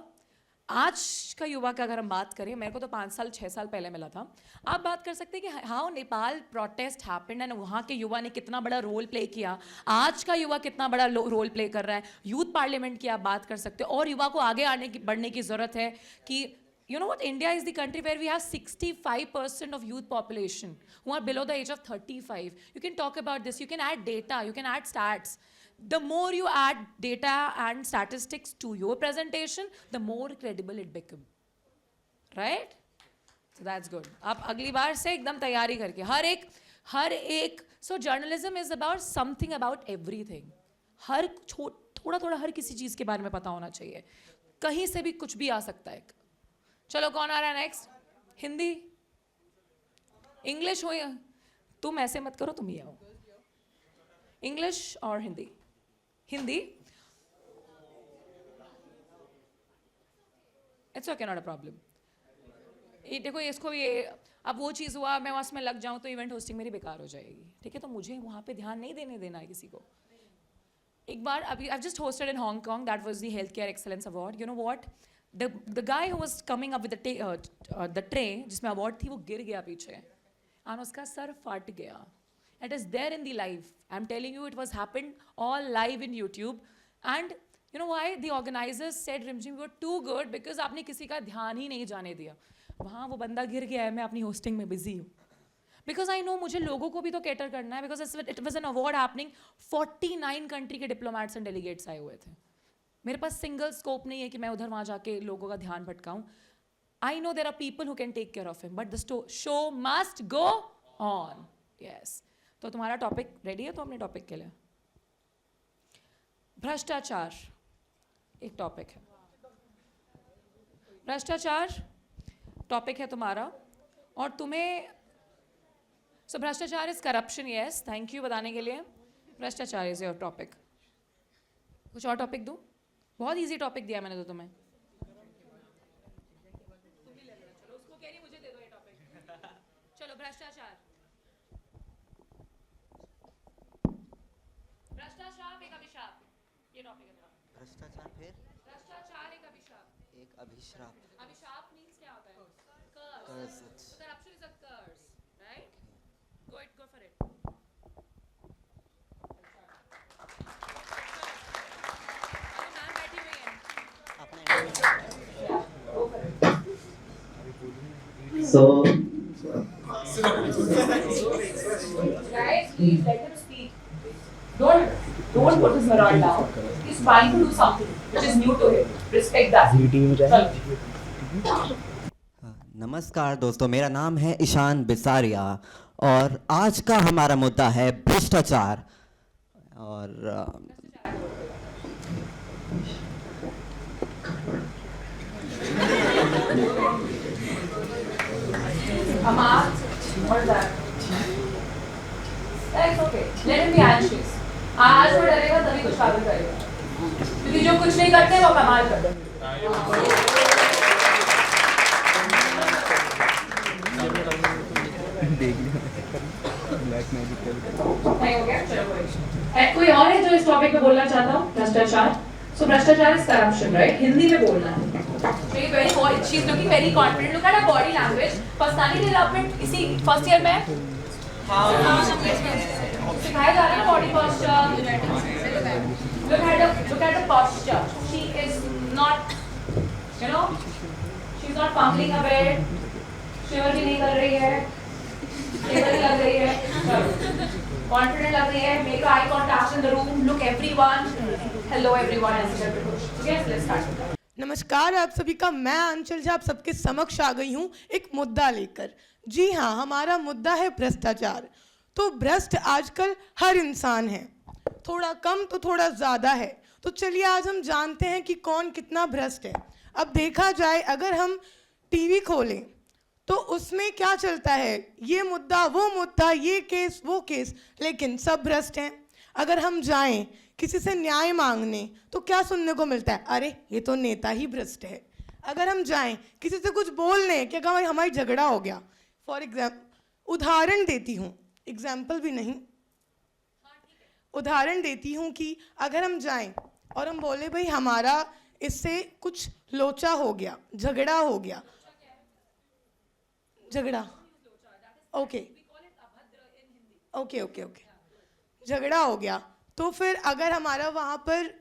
Speaker 2: आज का युवा का अगर हम बात करें, मेरे को तो 5 साल 6 साल पहले मिला था, आप बात कर सकते हैं कि how Nepal protest happened and वहाँ के युवा ने कितना बड़ा रोल प्ले किया, आज का युवा कितना बड़ा रोल प्ले कर रहा है, यूथ पार्लियामेंट की आप बात कर सकते हो, और युवा को आगे बढ़ने की ज़रूरत है कि you know what, India is the country where we have 65% of youth population who are below the age of 35. You can talk about this, you can add data, you can add stats. The more you add data and statistics to your presentation, the more credible it becomes. Right? So that's good. आप अगली बार से एकदम तैयारी करके हर एक so journalism is about something about everything. थोड़ा हर किसी चीज़ के बारे में पता होना चाहिए. कहीं से भी कुछ भी आ सकता है. चलो कौन आ रहा है नेक्स्ट? हिंदी, इंग्लिश हो या तुम ऐसे मत करो, तुम ही आओ. इंग्लिश और Hindi. Hindi, it's okay, not a problem. ये देखो, इसको ये अब वो चीज़ हुआ, मैं उसमें लग जाऊँ तो इवेंट होस्टिंग मेरी बेकार हो जाएगी. ठीक है, तो मुझे वहाँ पे ध्यान नहीं देना है किसी को. एक बार अभी I just hosted in Hong Kong, that was the health care excellence award. You know what, the guy who was coming up with the tray जिसमें अवार्ड थी, वो गिर गया पीछे और उसका सर फट गया. It is there in the live. I'm telling you, it was happened all live in YouTube. And you know why? The organizers said, Rimjim, you were too good because आपने किसी का ध्यान ही नहीं जाने दिया. वहाँ वो बंदा गिर गया है, मैं अपनी होस्टिंग में बिजी हूँ. Because I know मुझे लोगों को भी तो कैटर करना है. Because it was an award happening. 49 country के डिप्लोमेट्स एंड डेलीगेट्स आए हुए थे. मेरे पास सिंगल स्कोप नहीं है कि मैं उधर वहाँ जाके लोगों का ध्यान भटकाऊँ. I know there are people who can take care of him, but the show must go on. Yes, तो तुम्हारा टॉपिक रेडी है? तो अपने टॉपिक के लिए भ्रष्टाचार एक टॉपिक है. भ्रष्टाचार टॉपिक है तुम्हारा, और तुम्हें सो भ्रष्टाचार is corruption. Yes, thank you बताने के लिए. भ्रष्टाचार इज योर टॉपिक. कुछ और टॉपिक दूँ? बहुत इजी टॉपिक दिया मैंने तो तुम्हें. चलो उसको कह रही, मुझे दे दो ये टॉपिक. चलो, भ्रष्टाचार. भ्रष्टाचार एक अभिशाप, ये टॉपिक है.
Speaker 11: भ्रष्टाचार फिर
Speaker 2: भ्रष्टाचार एक अभिशाप.
Speaker 11: एक अभिशाप.
Speaker 2: अभिशाप मींस क्या होता है?
Speaker 11: कर्स.
Speaker 2: Corruption is a curse, right? Go for it.
Speaker 11: So
Speaker 2: Guys, please let him speak. Don't put his morale down. He's trying to do something which is new to him. Respect that.
Speaker 11: नमस्कार दोस्तों, मेरा नाम है ईशान बिसारिया और आज का हमारा मुद्दा है भ्रष्टाचार. और
Speaker 2: What is that? That's okay. Let him be anxious. आज वो डरेगा तभी कुछ काबिल करेगा, क्योंकि जो कुछ नहीं करते वो कमाल करते हैं. कोई और है जो इस टॉपिक पे बोलना चाहता हो? भ्रष्टाचार. सो भ्रष्टाचार इज करप्शन, राइट? हिंदी में बोलना है. She is looking very confident. Look at her body language. Personality development इसी फर्स्ट ईयर में सिखाया जा रहा है. Body posture. Look at the posture. She is not, you know, she's not fumbling a bit. शिवर भी नहीं कर रही है. स्टेबल लग रही है. कॉन्फिडेंट लग रही है. Make eye contact in the room. Look everyone. Hello everyone. Yes, let's start.
Speaker 12: नमस्कार आप सभी का. मैं अंचल झा आप सबके समक्ष आ गई हूँ एक मुद्दा लेकर. जी हाँ, हमारा मुद्दा है भ्रष्टाचार. तो भ्रष्ट आजकल हर इंसान है, थोड़ा कम तो थोड़ा ज़्यादा है. तो चलिए आज हम जानते हैं कि कौन कितना भ्रष्ट है. अब देखा जाए, अगर हम टीवी खोलें तो उसमें क्या चलता है? ये मुद्दा, वो मुद्दा, ये केस, वो केस, लेकिन सब भ्रष्ट हैं. अगर हम जाएं किसी से न्याय मांगने तो क्या सुनने को मिलता है? अरे ये तो नेता ही भ्रष्ट है. अगर हम जाएं किसी से कुछ बोलने कि अगर हमारी झगड़ा हो गया, फॉर एग्जाम्पल उदाहरण देती हूँ, एग्जाम्पल भी नहीं, उदाहरण देती हूँ कि अगर हम जाएं और हम बोले भाई हमारा इससे कुछ लोचा हो गया, झगड़ा हो गया, झगड़ा, ओके ओके ओके ओके, झगड़ा हो गया, तो फिर अगर हमारा वहाँ पर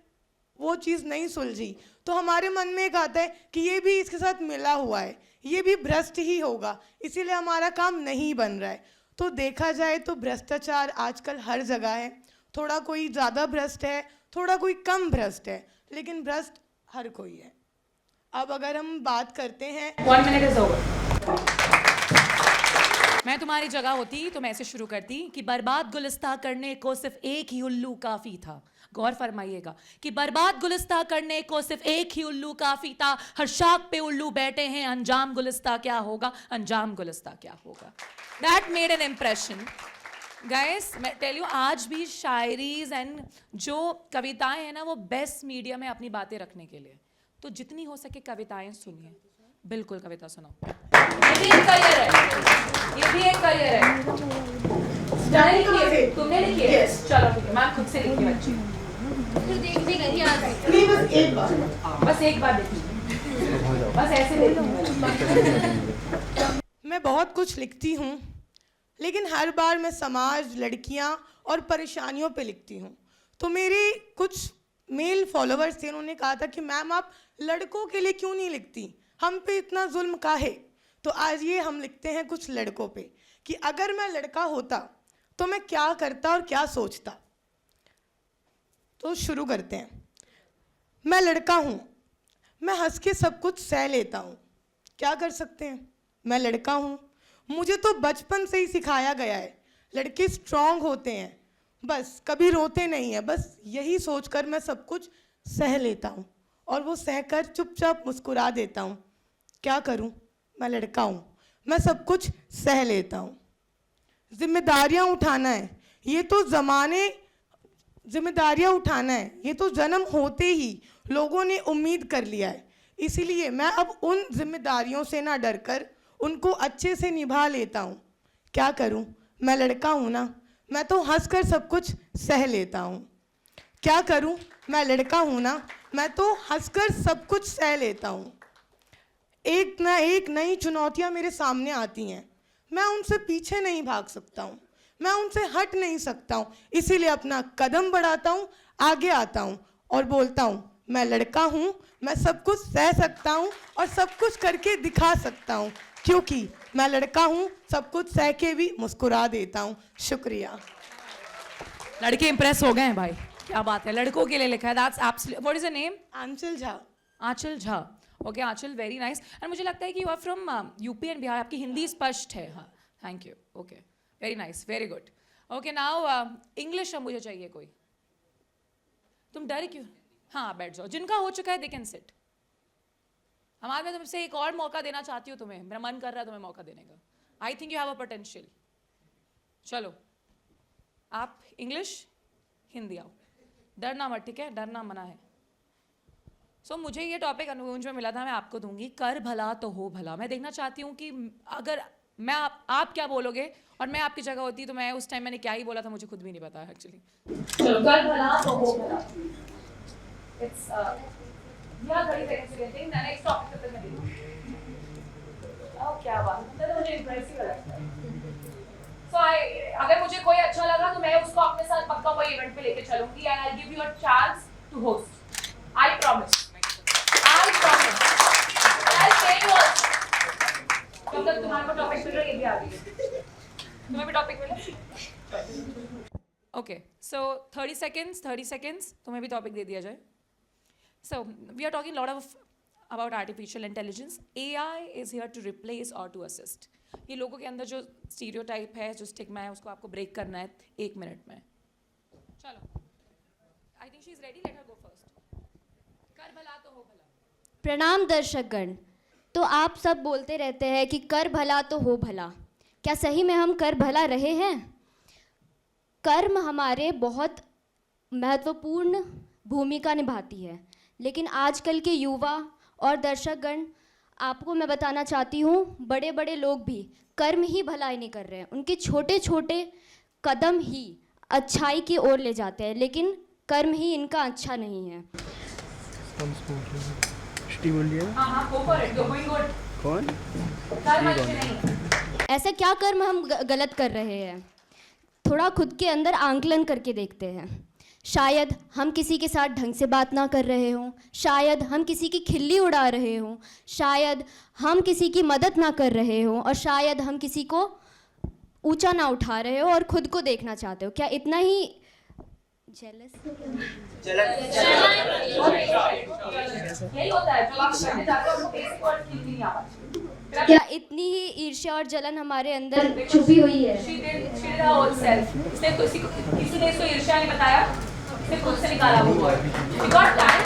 Speaker 12: वो चीज़ नहीं सुलझी तो हमारे मन में एक आता है कि ये भी इसके साथ मिला हुआ है, ये भी भ्रष्ट ही होगा, इसीलिए हमारा काम नहीं बन रहा है। तो देखा जाए तो भ्रष्टाचार आजकल हर जगह है, थोड़ा कोई ज़्यादा भ्रष्ट है, थोड़ा कोई कम भ्रष्ट है, लेकिन भ्रष्ट हर कोई है। अब अगर हम बात करते हैं,
Speaker 2: 1 minute is over. मैं तुम्हारी जगह होती तो मैं ऐसे शुरू करती कि बर्बाद गुलिस्तां करने को सिर्फ एक ही उल्लू काफ़ी था। गौर फरमाइएगा कि बर्बाद गुलिस्तां करने को सिर्फ एक ही उल्लू काफ़ी था, हर शाख पे उल्लू बैठे हैं, अंजाम गुलिस्तां क्या होगा, अंजाम गुलिस्तां क्या होगा। That made an impression guys. मैं टेल यू, आज भी शायरीज एंड जो कविताएं हैं ना, वो बेस्ट मीडियम है अपनी बातें रखने के लिए। तो जितनी हो सके कविताएं सुनिए, बिल्कुल कविता सुनाओ, ये भी एक करियर है, ये भी एक करियर है। तुमने लिखी है? चलो ठीक है, मैं खुद से लिखी बच्ची,
Speaker 9: फिर देख भी नहीं आ सकती।
Speaker 12: नहीं बस एक बार,
Speaker 2: बस एक बार देखी, बस ऐसे देखी।
Speaker 12: मैं बहुत कुछ लिखती हूँ, लेकिन हर बार मैं समाज, लड़कियाँ और परेशानियों पे लिखती हूँ। तो मेरे कुछ मेल फॉलोअर्स थे, उन्होंने कहा था कि मैम आप लड़कों के लिए क्यों नहीं लिखती, हम पे इतना जुल्म काहे। तो आज ये हम लिखते हैं कुछ लड़कों पे कि अगर मैं लड़का होता तो मैं क्या करता और क्या सोचता। तो शुरू करते हैं। मैं लड़का हूँ, मैं हंस के सब कुछ सह लेता हूँ, क्या कर सकते हैं। मैं लड़का हूँ, मुझे तो बचपन से ही सिखाया गया है लड़के स्ट्रांग होते हैं, बस कभी रोते नहीं हैं, बस यही सोचकर मैं सब कुछ सह लेता हूँ और वो सहकर चुपचाप मुस्कुरा देता हूँ। क्या करूँ, मैं लड़का हूँ, मैं सब कुछ सह लेता हूँ। जिम्मेदारियाँ उठाना है, ये तो जिम्मेदारियाँ उठाना है, ये तो जन्म होते ही लोगों ने उम्मीद कर लिया है, इसीलिए मैं अब उन जिम्मेदारियों से ना डरकर उनको अच्छे से निभा लेता हूँ। क्या करूँ, मैं लड़का हूँ ना, मैं तो हंसकर सब कुछ सह लेता हूँ। क्या करूँ, मैं लड़का हूँ ना, मैं तो हंसकर सब कुछ सह लेता हूँ। एक ना एक नई चुनौतियाँ मेरे सामने आती हैं, मैं उनसे पीछे नहीं भाग सकता हूँ, मैं उनसे हट नहीं सकता हूँ, इसीलिए अपना कदम बढ़ाता हूँ, आगे आता हूँ और बोलता हूँ मैं लड़का हूँ, मैं सब कुछ सह सकता हूँ और सब कुछ करके दिखा सकता हूँ, क्योंकि मैं लड़का हूँ, सब कुछ सह के भी मुस्कुरा देता हूँ। शुक्रिया।
Speaker 2: लड़के इंप्रेस हो गए हैं भाई, क्या बात है, लड़कों के लिए लिखा है। That's absolute. What is your name?
Speaker 12: Aanchal Jha.
Speaker 2: Aanchal Jha, okay Aanchal, very nice. And मुझे लगता है कि you are from UP and Bihar, आपकी हिंदी स्पष्ट है। हाँ, thank you, okay, very nice, very good. Okay now English अब मुझे चाहिए कोई। तुम डर क्यों? हाँ बैठ जाओ, जिनका हो चुका है दे कैन सिट। हमारे में तुमसे एक और मौका देना चाहती हूँ तुम्हें, मेरा मन कर रहा है तुम्हें मौका देने का। आई think you have a potential. चलो आप इंग्लिश हिंदी आओ, डरना मत, ठीक है, डरना मना है। सो मुझे ये टॉपिक अनुगुंज में मिला था, मैं आपको दूंगी। कर भला तो हो भला। मैं देखना चाहती हूँ कि अगर मैं आप क्या बोलोगे, और मैं आपकी जगह होती तो मैं उस टाइम मैंने क्या ही बोला था मुझे खुद भी नहीं पता एक्चुअली। चलो कर भला तो हो भला। इट्स या 30 सेकंड्स के लिए नेक्स्ट टॉपिक तक मैं देखूं। क्या बात है, तो मुझे इंप्रेसिव लगता है। सो अगर मुझे कोई अच्छा लगा तो मैं उसको अपने साथ पक्का कोई इवेंट पे लेके चलूंगी and I give you a chance to host. I promise, I promise. I say you also, जब तक तुम्हारे को टॉपिक मिल रहा है ये भी आ गई, तुम्हें भी टॉपिक मिले। ओके सो 30 सेकेंड्स तुम्हें भी टॉपिक दे दिया जाए। So we are talking lot of about artificial intelligence. AI is here to replace or to assist. ये लोगों के अंदर जो stereotype है, जो stigma है, उसको आपको break करना है 1 मिनट में। चलो, I think she is ready. Let her go first. कर भला तो हो भला।
Speaker 13: प्रणाम दर्शकगण। तो आप सब बोलते रहते हैं कि कर भला तो हो भला, क्या सही में हम कर भला रहे हैं? कर्म हमारे बहुत महत्वपूर्ण भूमिका निभाती है, लेकिन आजकल के युवा और दर्शकगण, आपको मैं बताना चाहती हूँ, बड़े बड़े लोग भी कर्म ही भलाई नहीं कर रहे हैं, उनके छोटे छोटे कदम ही अच्छाई की ओर ले जाते हैं, लेकिन कर्म ही इनका अच्छा नहीं है।
Speaker 7: कौन सा बोल रहे हैं? श्री बोलिए।
Speaker 2: हाँ, go for it. You're going good.
Speaker 7: कौन?
Speaker 2: कर्म अच्छे नहीं।
Speaker 13: ऐसा क्या कर्म हम गलत कर रहे हैं? थोड़ा खुद के अंदर आंकलन करके देखते हैं। शायद हम किसी के साथ ढंग से बात ना कर रहे हों, शायद हम किसी की खिल्ली उड़ा रहे हों, शायद हम किसी की मदद ना कर रहे हों, और शायद हम किसी को ऊंचा ना उठा रहे हो और खुद को देखना चाहते हो। क्या इतना ही जेलस?
Speaker 2: यही होता है जब आप जाते हो फेस पर नहीं आवाज।
Speaker 13: क्या इतनी ही ईर्ष्या और जलन हमारे अंदर छुपी हुई है?
Speaker 2: She did her own self. इसने किसी ने इसको ईर्ष्या नहीं बताया, इसने खुद से निकाला वो word. We got that.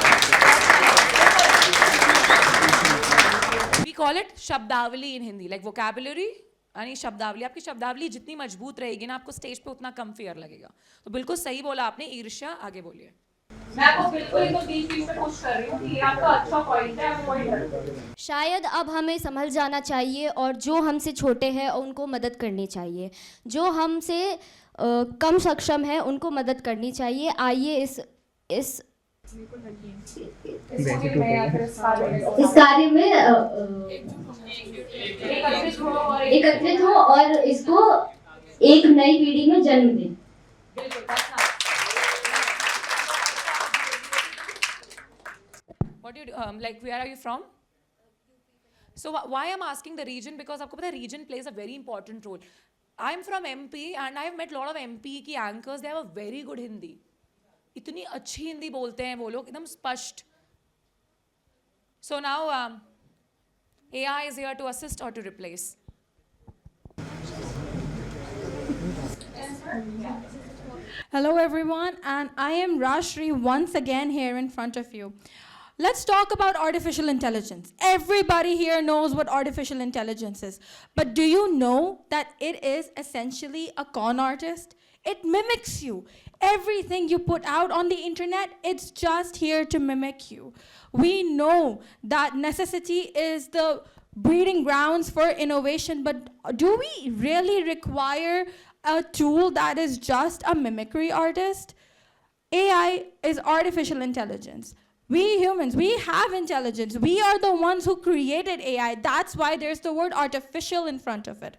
Speaker 2: We call it शब्दावली in Hindi, like vocabulary. यानी शब्दावली, आपकी शब्दावली जितनी मजबूत रहेगी ना, आपको स्टेज पे उतना कम फियर लगेगा। तो बिल्कुल सही बोला आपने, ईर्ष्या। आगे बोलिए। मैं आपको बिल्कुल एकदम बीच में पुश कर रही हूँ कि ये आपका अच्छा पॉइंट है, आप पॉइंट करो।
Speaker 13: शायद अब हमें संभल जाना चाहिए और जो हमसे छोटे हैं उनको मदद करनी चाहिए, जो हमसे कम सक्षम है उनको मदद करनी चाहिए। आइए इस कार्य में एकत्रित हो और इसको एक नई पीढ़ी में जन्म दें।
Speaker 2: What do you do? Like, where are you from? So why I'm asking the region, because आपको पता है region plays a very important role. I'm from MP and I've met a lot of MP की anchors. They have a very good Hindi. इतनी अच्छी हिंदी बोलते हैं वो लोग, एकदम स्पष्ट. So now AI is here to assist or to replace.
Speaker 5: Hello everyone, and I am Rashri once again here in front of you. Let's talk about artificial intelligence. Everybody here knows what artificial intelligence is. But do you know that it is essentially a con artist? It mimics you. Everything you put out on the internet, it's just here to mimic you. We know that necessity is the breeding grounds for innovation, but do we really require a tool that is just a mimicry artist? AI is artificial intelligence. We humans, we have intelligence. We are the ones who created AI. That's why there's the word artificial in front of it.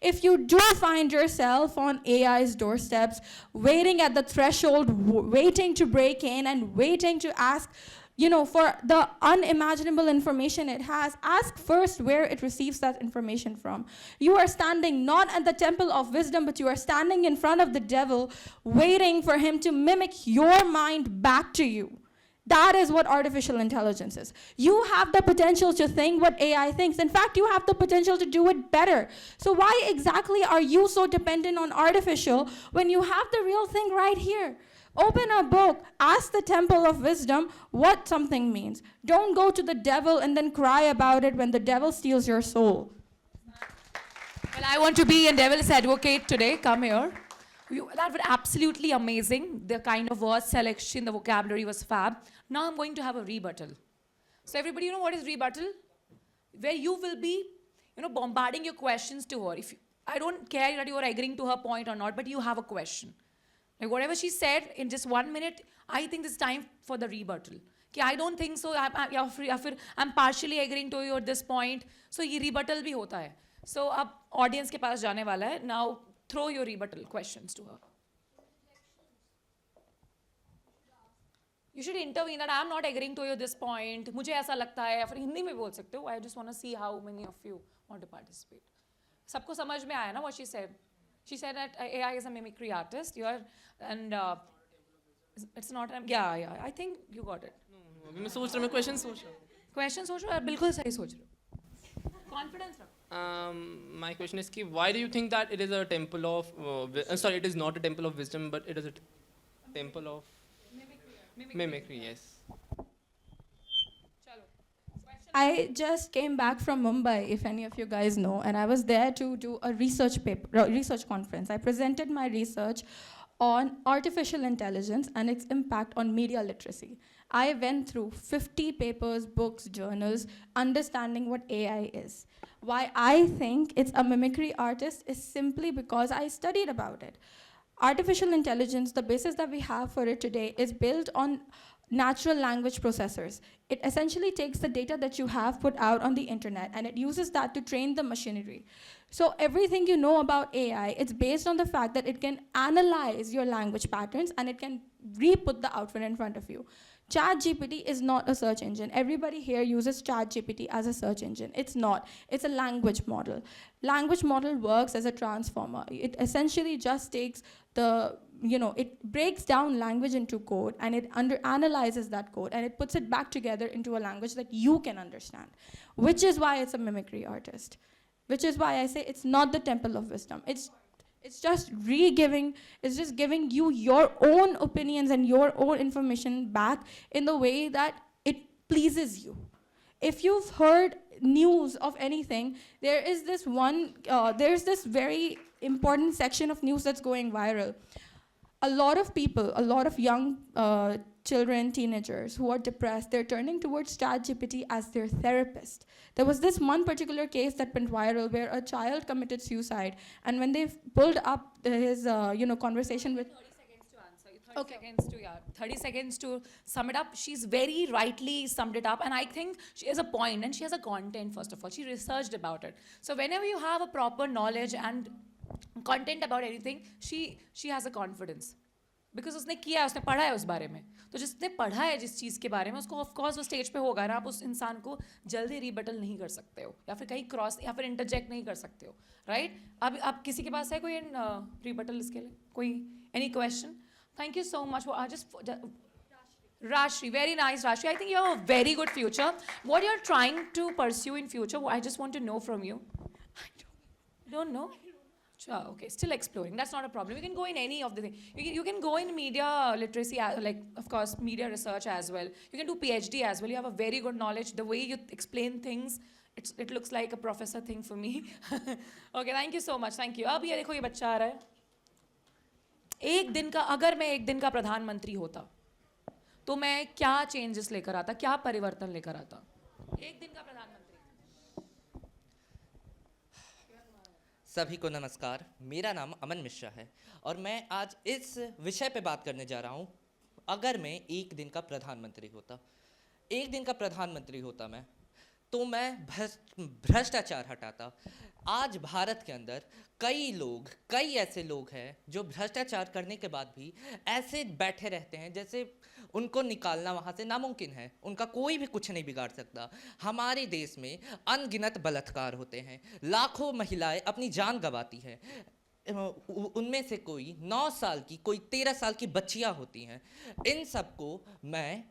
Speaker 5: If you do find yourself on AI's doorsteps, waiting at the threshold, waiting to break in and waiting to ask, for the unimaginable information it has, ask first where it receives that information from. You are standing not at the temple of wisdom, but you are standing in front of the devil, waiting for him to mimic your mind back to you. That is what artificial intelligence is. You have the potential to think what AI thinks. In fact, you have the potential to do it better. So why exactly are you so dependent on artificial when you have the real thing right here? Open a book, ask the temple of wisdom what something means. Don't go to the devil and then cry about it when the devil steals your soul.
Speaker 2: Well, I want to be a devil's advocate today. Come here. That was absolutely amazing. The kind of word selection, the vocabulary was fab. Now I'm going to have a rebuttal. So everybody, you know what is rebuttal? Where you will be, bombarding your questions to her. I don't care that you are agreeing to her point or not, but you have a question. Like whatever she said in just 1 minute, I think it's time for the rebuttal. I don't think so. I'm partially agreeing to you at this point. So ये rebuttal भी होता है. So अब audience के पास जाने वाला है. Now throw your rebuttal questions to her. You should intervene that I'm not agreeing to you at this point. मुझे ऐसा लगता है, या फिर हिंदी में बोल सकते हो. I just want to see how many of you want to participate. सबको समझ में आया ना what she said? She said that AI is a mimicry artist. It's not. Yeah. I think you got it.
Speaker 14: मैं सोच रहा हूँ, question सोच रहा हूँ.
Speaker 2: क्वेश्चन सोच रहे हो, बिल्कुल सही सोच रहे हो. कॉन्फिडेंस रखो.
Speaker 14: My question is कि why do you think that it is a temple of it is not a temple of wisdom, but it is a temple of mimicry? Yes.
Speaker 5: I just came back from Mumbai, if any of you guys know, and I was there to do a research conference. I presented my research on artificial intelligence and its impact on media literacy. I went through 50 papers, books, journals, understanding what AI is. Why I think it's a mimicry artist is simply because I studied about it. Artificial intelligence, the basis that we have for it today, is built on natural language processors. It essentially takes the data that you have put out on the internet and it uses that to train the machinery. So everything you know about AI, it's based on the fact that it can analyze your language patterns and it can re-put the output in front of you. ChatGPT is not a search engine. Everybody here uses ChatGPT as a search engine. It's not. It's a language model. Language model works as a transformer. It essentially just takes the, it breaks down language into code and it analyzes that code and it puts it back together into a language that you can understand, which is why it's a mimicry artist, which is why I say it's not the temple of wisdom. It's just it's just giving you your own opinions and your own information back in the way that it pleases you. If you've heard news of anything, there's this very important section of news that's going viral. A lot of people, a lot of young children, teenagers who are depressed, they're turning towards ChatGPT as their therapist. There was this one particular case that went viral where a child committed suicide, and when they pulled up his conversation with
Speaker 2: 30 seconds to answer. 30 seconds to sum it up. She's very rightly summed it up, and I think she has a point and she has a content. First of all, she researched about it. So whenever you have a proper knowledge and content about anything, she has a confidence. Because उसने किया है, उसने पढ़ा है उस बारे में. तो जिसने पढ़ा है जिस चीज़ के बारे में, उसको ऑफकोर्स वो स्टेज पे होगा ना, आप उस इंसान को जल्दी रिबटल नहीं कर सकते हो या फिर कहीं क्रॉस या फिर इंटरजेक्ट नहीं कर सकते हो, राइट? अब आप किसी के पास है कोई रिबटल इसके लिए? कोई any question? Thank you so much. Rashri, very nice, Rashri. I think you have a very good future. What you're trying to pursue in future, I just want to know from you. I don't know. Sure, okay, still exploring. That's not a problem. You can go in any of the things. You can go in media literacy, like, of course, media research as well. You can do PhD as well. You have a very good knowledge. The way you explain things, it looks like a professor thing for me. Okay, thank you so much. Thank you. अब ये देखो, ये बच्चा आ रहा है. अगर मैं एक दिन का प्रधानमंत्री होता, तो मैं क्या चेंजेस लेकर आता, क्या परिवर्तन लेकर आता? एक दिन का प्रधानमंत्री.
Speaker 15: सभी को नमस्कार. मेरा नाम अमन मिश्रा है और मैं आज इस विषय पे बात करने जा रहा हूँ. अगर मैं एक दिन का प्रधानमंत्री होता मैं, तो मैं भ्रष्टाचार हटाता. आज भारत के अंदर कई ऐसे लोग हैं जो भ्रष्टाचार करने के बाद भी ऐसे बैठे रहते हैं जैसे उनको निकालना वहाँ से नामुमकिन है. उनका कोई भी कुछ नहीं बिगाड़ सकता. हमारे देश में अनगिनत बलात्कार होते हैं, लाखों महिलाएं अपनी जान गंवाती हैं. उनमें से कोई 9 साल की, कोई 13 साल की बच्चियां होती हैं. इन सबको मैं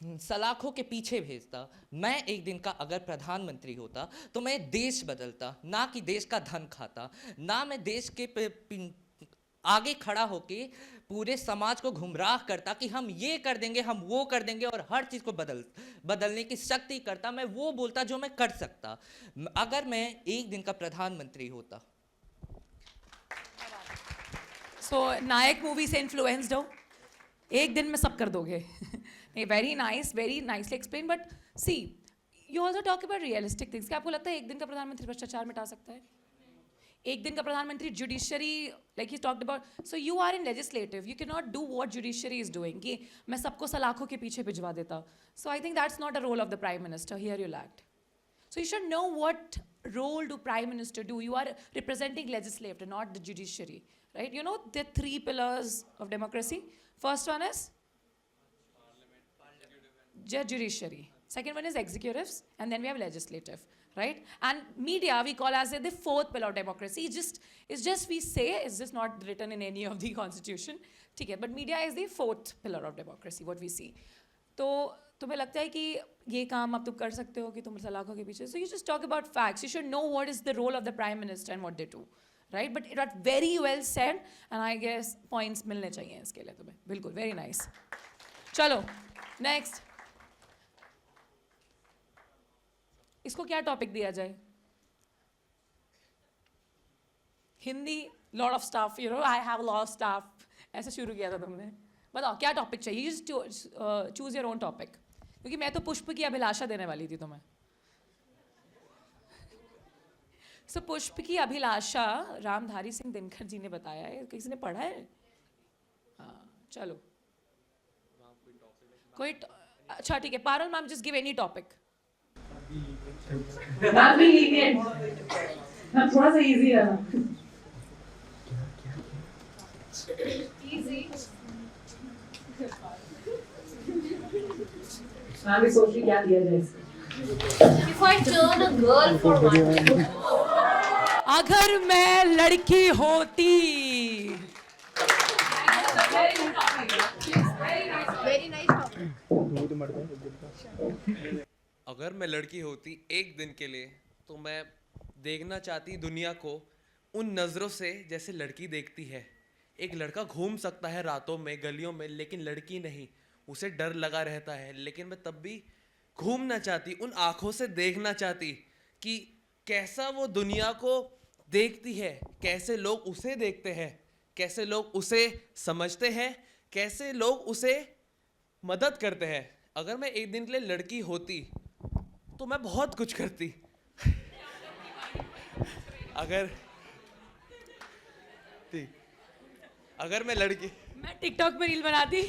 Speaker 15: सलाखों के पीछे भेजता. मैं एक दिन का अगर प्रधानमंत्री होता तो मैं देश बदलता, ना कि देश का धन खाता. ना मैं देश के आगे खड़ा होके पूरे समाज को गुमराह करता कि हम ये कर देंगे, हम वो कर देंगे और हर चीज़ को बदलने की शक्ति करता. मैं वो बोलता जो मैं कर सकता अगर मैं एक दिन का प्रधानमंत्री होता.
Speaker 2: सो नायक मूवी से इन्फ्लुएंस्ड हो, एक दिन में सब कर दोगे. Very nicely explain. But see, you also talk about realistic things. क्या आपको लगता है एक दिन का प्रधानमंत्री भ्रष्टाचार मिटा सकता है? एक दिन का प्रधानमंत्री judiciary, like he talked about. So you are in legislative, you can not do what judiciary is doing, कि मैं सबको सलाखों के पीछे भिजवा देता. So I think that's not a role of the prime minister. Here you lacked. So you should know what role do prime minister do. You are representing legislature, not the judiciary, right? You know the 3 pillars of democracy. First one is judiciary. Second one is executives, and then we have legislative, right? And media we call as the 4th pillar of democracy. It's just we say, it's just not written in any of the constitution. ठीक है, but media is the 4th pillar of democracy. What we see. तो तुम्हें लगता है कि ये काम अब तुम कर सकते हो कि तुम सलाखों के पीछे. So you just talk about facts. You should know what is the role of the prime minister and what they do, right? But it are very well said and I guess points मिलने चाहिए इसके लिए तुम्हें. बिल्कुल, very nice. चलो next. इसको क्या topic दिया जाए? Hindi, lot of staff, you know, I have lot of staff. ऐसा शुरू किया था तुमने. बताओ क्या टॉपिक चाहिए. You just choose your own topic. क्योंकि मैं तो पुष्प की अभिलाषा देने वाली थी तुम्हें. सो पुष्प की अभिलाषा रामधारी सिंह दिनकर जी ने बताया है. किसी ने पढ़ा है? हाँ, चलो. कोई अच्छा ठीक है, Parul ma'am just give any topic.
Speaker 16: थोड़ा सा इजी है ना.
Speaker 9: Easy.
Speaker 16: मैं भी सोच रही क्या दिया जाए इसको.
Speaker 9: If I turn a girl for one.
Speaker 2: अगर मैं लड़की होती.
Speaker 4: Very nice topic.
Speaker 10: अगर मैं लड़की होती एक दिन के लिए तो मैं देखना चाहती दुनिया को उन नज़रों से जैसे लड़की देखती है. एक लड़का घूम सकता है रातों में गलियों में, लेकिन लड़की नहीं. उसे डर लगा रहता है, लेकिन मैं तब भी घूमना चाहती, उन आँखों से देखना चाहती कि कैसा वो दुनिया को देखती है, कैसे लोग उसे देखते हैं, कैसे लोग उसे समझते हैं, कैसे लोग उसे मदद करते हैं. अगर मैं एक दिन के लिए लड़की होती तो मैं बहुत कुछ करती. अगर मैं लड़की,
Speaker 2: मैं टिकटॉक पे रील बनाती.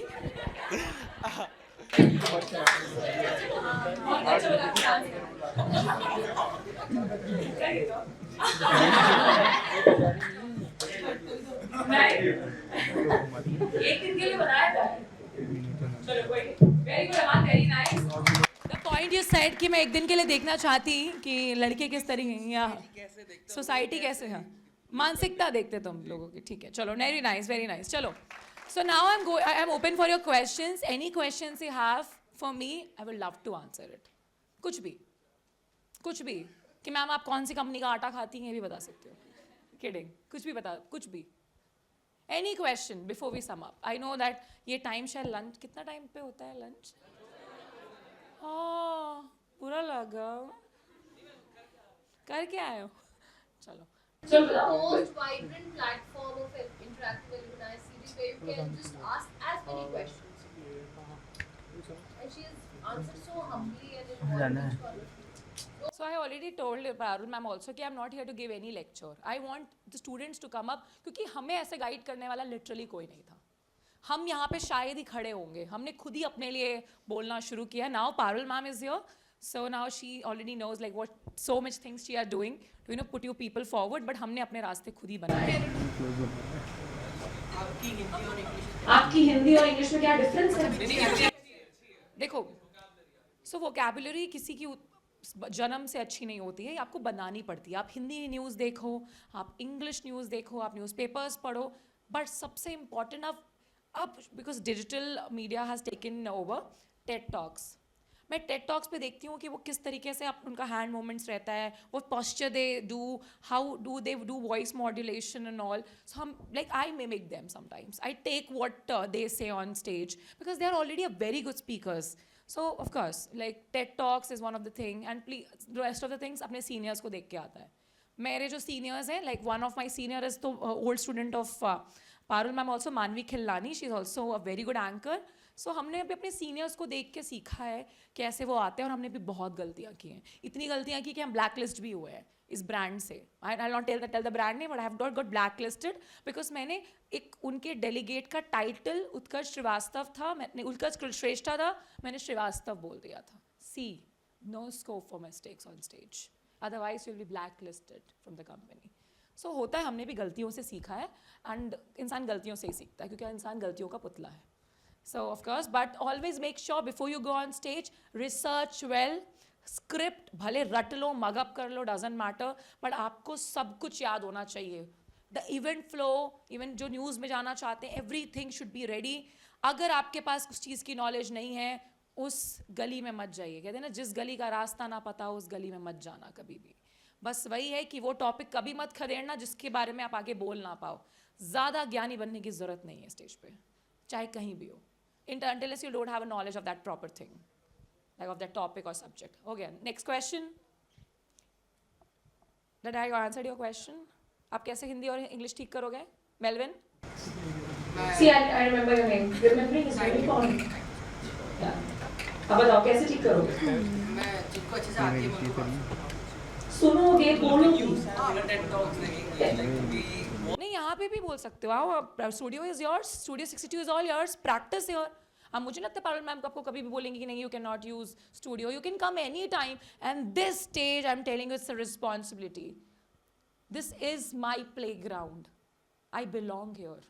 Speaker 16: एक दिन के लिए बनाया था. चलो कोई very good Aman, very nice.
Speaker 2: The point you said कि मैं एक दिन के लिए देखना चाहती कि लड़के किस तरीके या सोसाइटी कैसे है, मानसिकता देखते तुम लोगों की. ठीक है चलो, वेरी नाइस वेरी नाइस. चलो, so now I am open for your questions. Any questions you have for me, I will love to answer it. कुछ भी कि मैम आप कौन सी कंपनी का आटा खाती हैं ये भी बता सकते हो. किडिंग, कुछ भी बता, कुछ भी. Any question before we sum up. I know that ये टाइम शायद लंच, कितना टाइम पे होता है लंच? हाँ पूरा लगा करके आए हो. चलो.
Speaker 9: It's the most vibrant platform of interactive alumni series where you can just ask as many questions. And she has answered so humbly and in
Speaker 2: So I already told Parul ma'am also कि I'm not here to give any lecture. I want the students to come up, क्योंकि हमें ऐसे guide करने वाला literally कोई नहीं था. हम यहाँ पे शायद ही खड़े होंगे, हमने खुद ही अपने लिए बोलना शुरू किया. Now Parul ma'am is here, so now she already knows like what so much things she are doing to put you people forward. But हमने अपने रास्ते खुद ही बनाए.
Speaker 16: आपकी हिंदी और इंग्लिश में क्या डिफरेंस है?
Speaker 2: देखो, सो वोकैबुलरी किसी की जन्म से अच्छी नहीं होती है, आपको बनानी पड़ती है. आप हिंदी न्यूज़ देखो, आप इंग्लिश न्यूज़ देखो, आप न्यूज़पेपर्स पढ़ो, बट सबसे इम्पॉर्टेंट अब because digital media has taken over, Ted talks. मैं टेड टॉक्स पे देखती हूँ कि वो किस तरीके से उनका हैंड मूवमेंट्स रहता है, वो posture they do, how do they do voice modulation and all. So हम like I mimic them sometimes. I take what they say on stage because they are already a very good speakers. So of course, like TED Talks is one of the thing, and please, the rest of the things अपने seniors को देख के आता है. मेरे जो seniors हैं, like one of my senior is तो old student of Parul ma'am also, मानवी खिल्लानी, she is also a very good anchor. So हमने भी अपने seniors को देख के सीखा है कैसे वो आते हैं, और हमने भी बहुत गलतियाँ की हैं. इतनी गलतियाँ की कि हम blacklist भी हुए हैं इस ब्रांड से. I'll not tell the brand name, but I have got blacklisted because मैंने एक उनके डेलीगेट का टाइटल उत्कर्ष श्रीवास्तव था, मैंने उत्कर्ष श्रेष्ठा था, मैंने श्रीवास्तव बोल दिया था. See, no scope for mistakes on stage, otherwise you will be blacklisted from the company. So होता है, हमने भी गलतियों से सीखा है, एंड इंसान गलतियों से ही सीखता है क्योंकि इंसान गलतियों का पुतला है. सो of course, but always make sure before you go on stage, research well. Script भले रट लो, मगअप कर लो, डजेंट मैटर, बट आपको सब कुछ याद होना चाहिए. द इवेंट फ्लो, इवन जो न्यूज़ में जाना चाहते हैं, एवरीथिंग शुड बी रेडी. अगर आपके पास उस चीज़ की नॉलेज नहीं है, उस गली में मत जाइए. कहते हैं ना, जिस गली का रास्ता ना पता हो उस गली में मत जाना कभी भी. बस वही है कि वो टॉपिक कभी मत खदेड़ना जिसके बारे में आप आगे बोल ना पाओ. ज़्यादा ज्ञानी बनने की ज़रूरत नहीं है स्टेज पे, चाहे कहीं भी हो, unless you don't have a knowledge of that proper thing, like of that topic or subject. Okay, next question. Did I answer your question? आप कैसे हिंदी और इंग्लिश ठीक करोगे? Melvin?
Speaker 16: See, I remember your name. Remembering is very important. Yeah. अब बताओ कैसे ठीक करोगे?
Speaker 17: मैं जिनको अच्छे से आती है
Speaker 16: सुनोगे, बोलोगे.
Speaker 2: नहीं, यहाँ पे भी बोल सकते हो. आओ, studio is yours, studio 62 is all yours. Practice your. अब मुझे लगता है पारुल मैम आपको कभी भी बोलेंगे कि नहीं, you can not use studio, you can come any time, and this stage I am telling it's a responsibility. This is my playground, I belong here,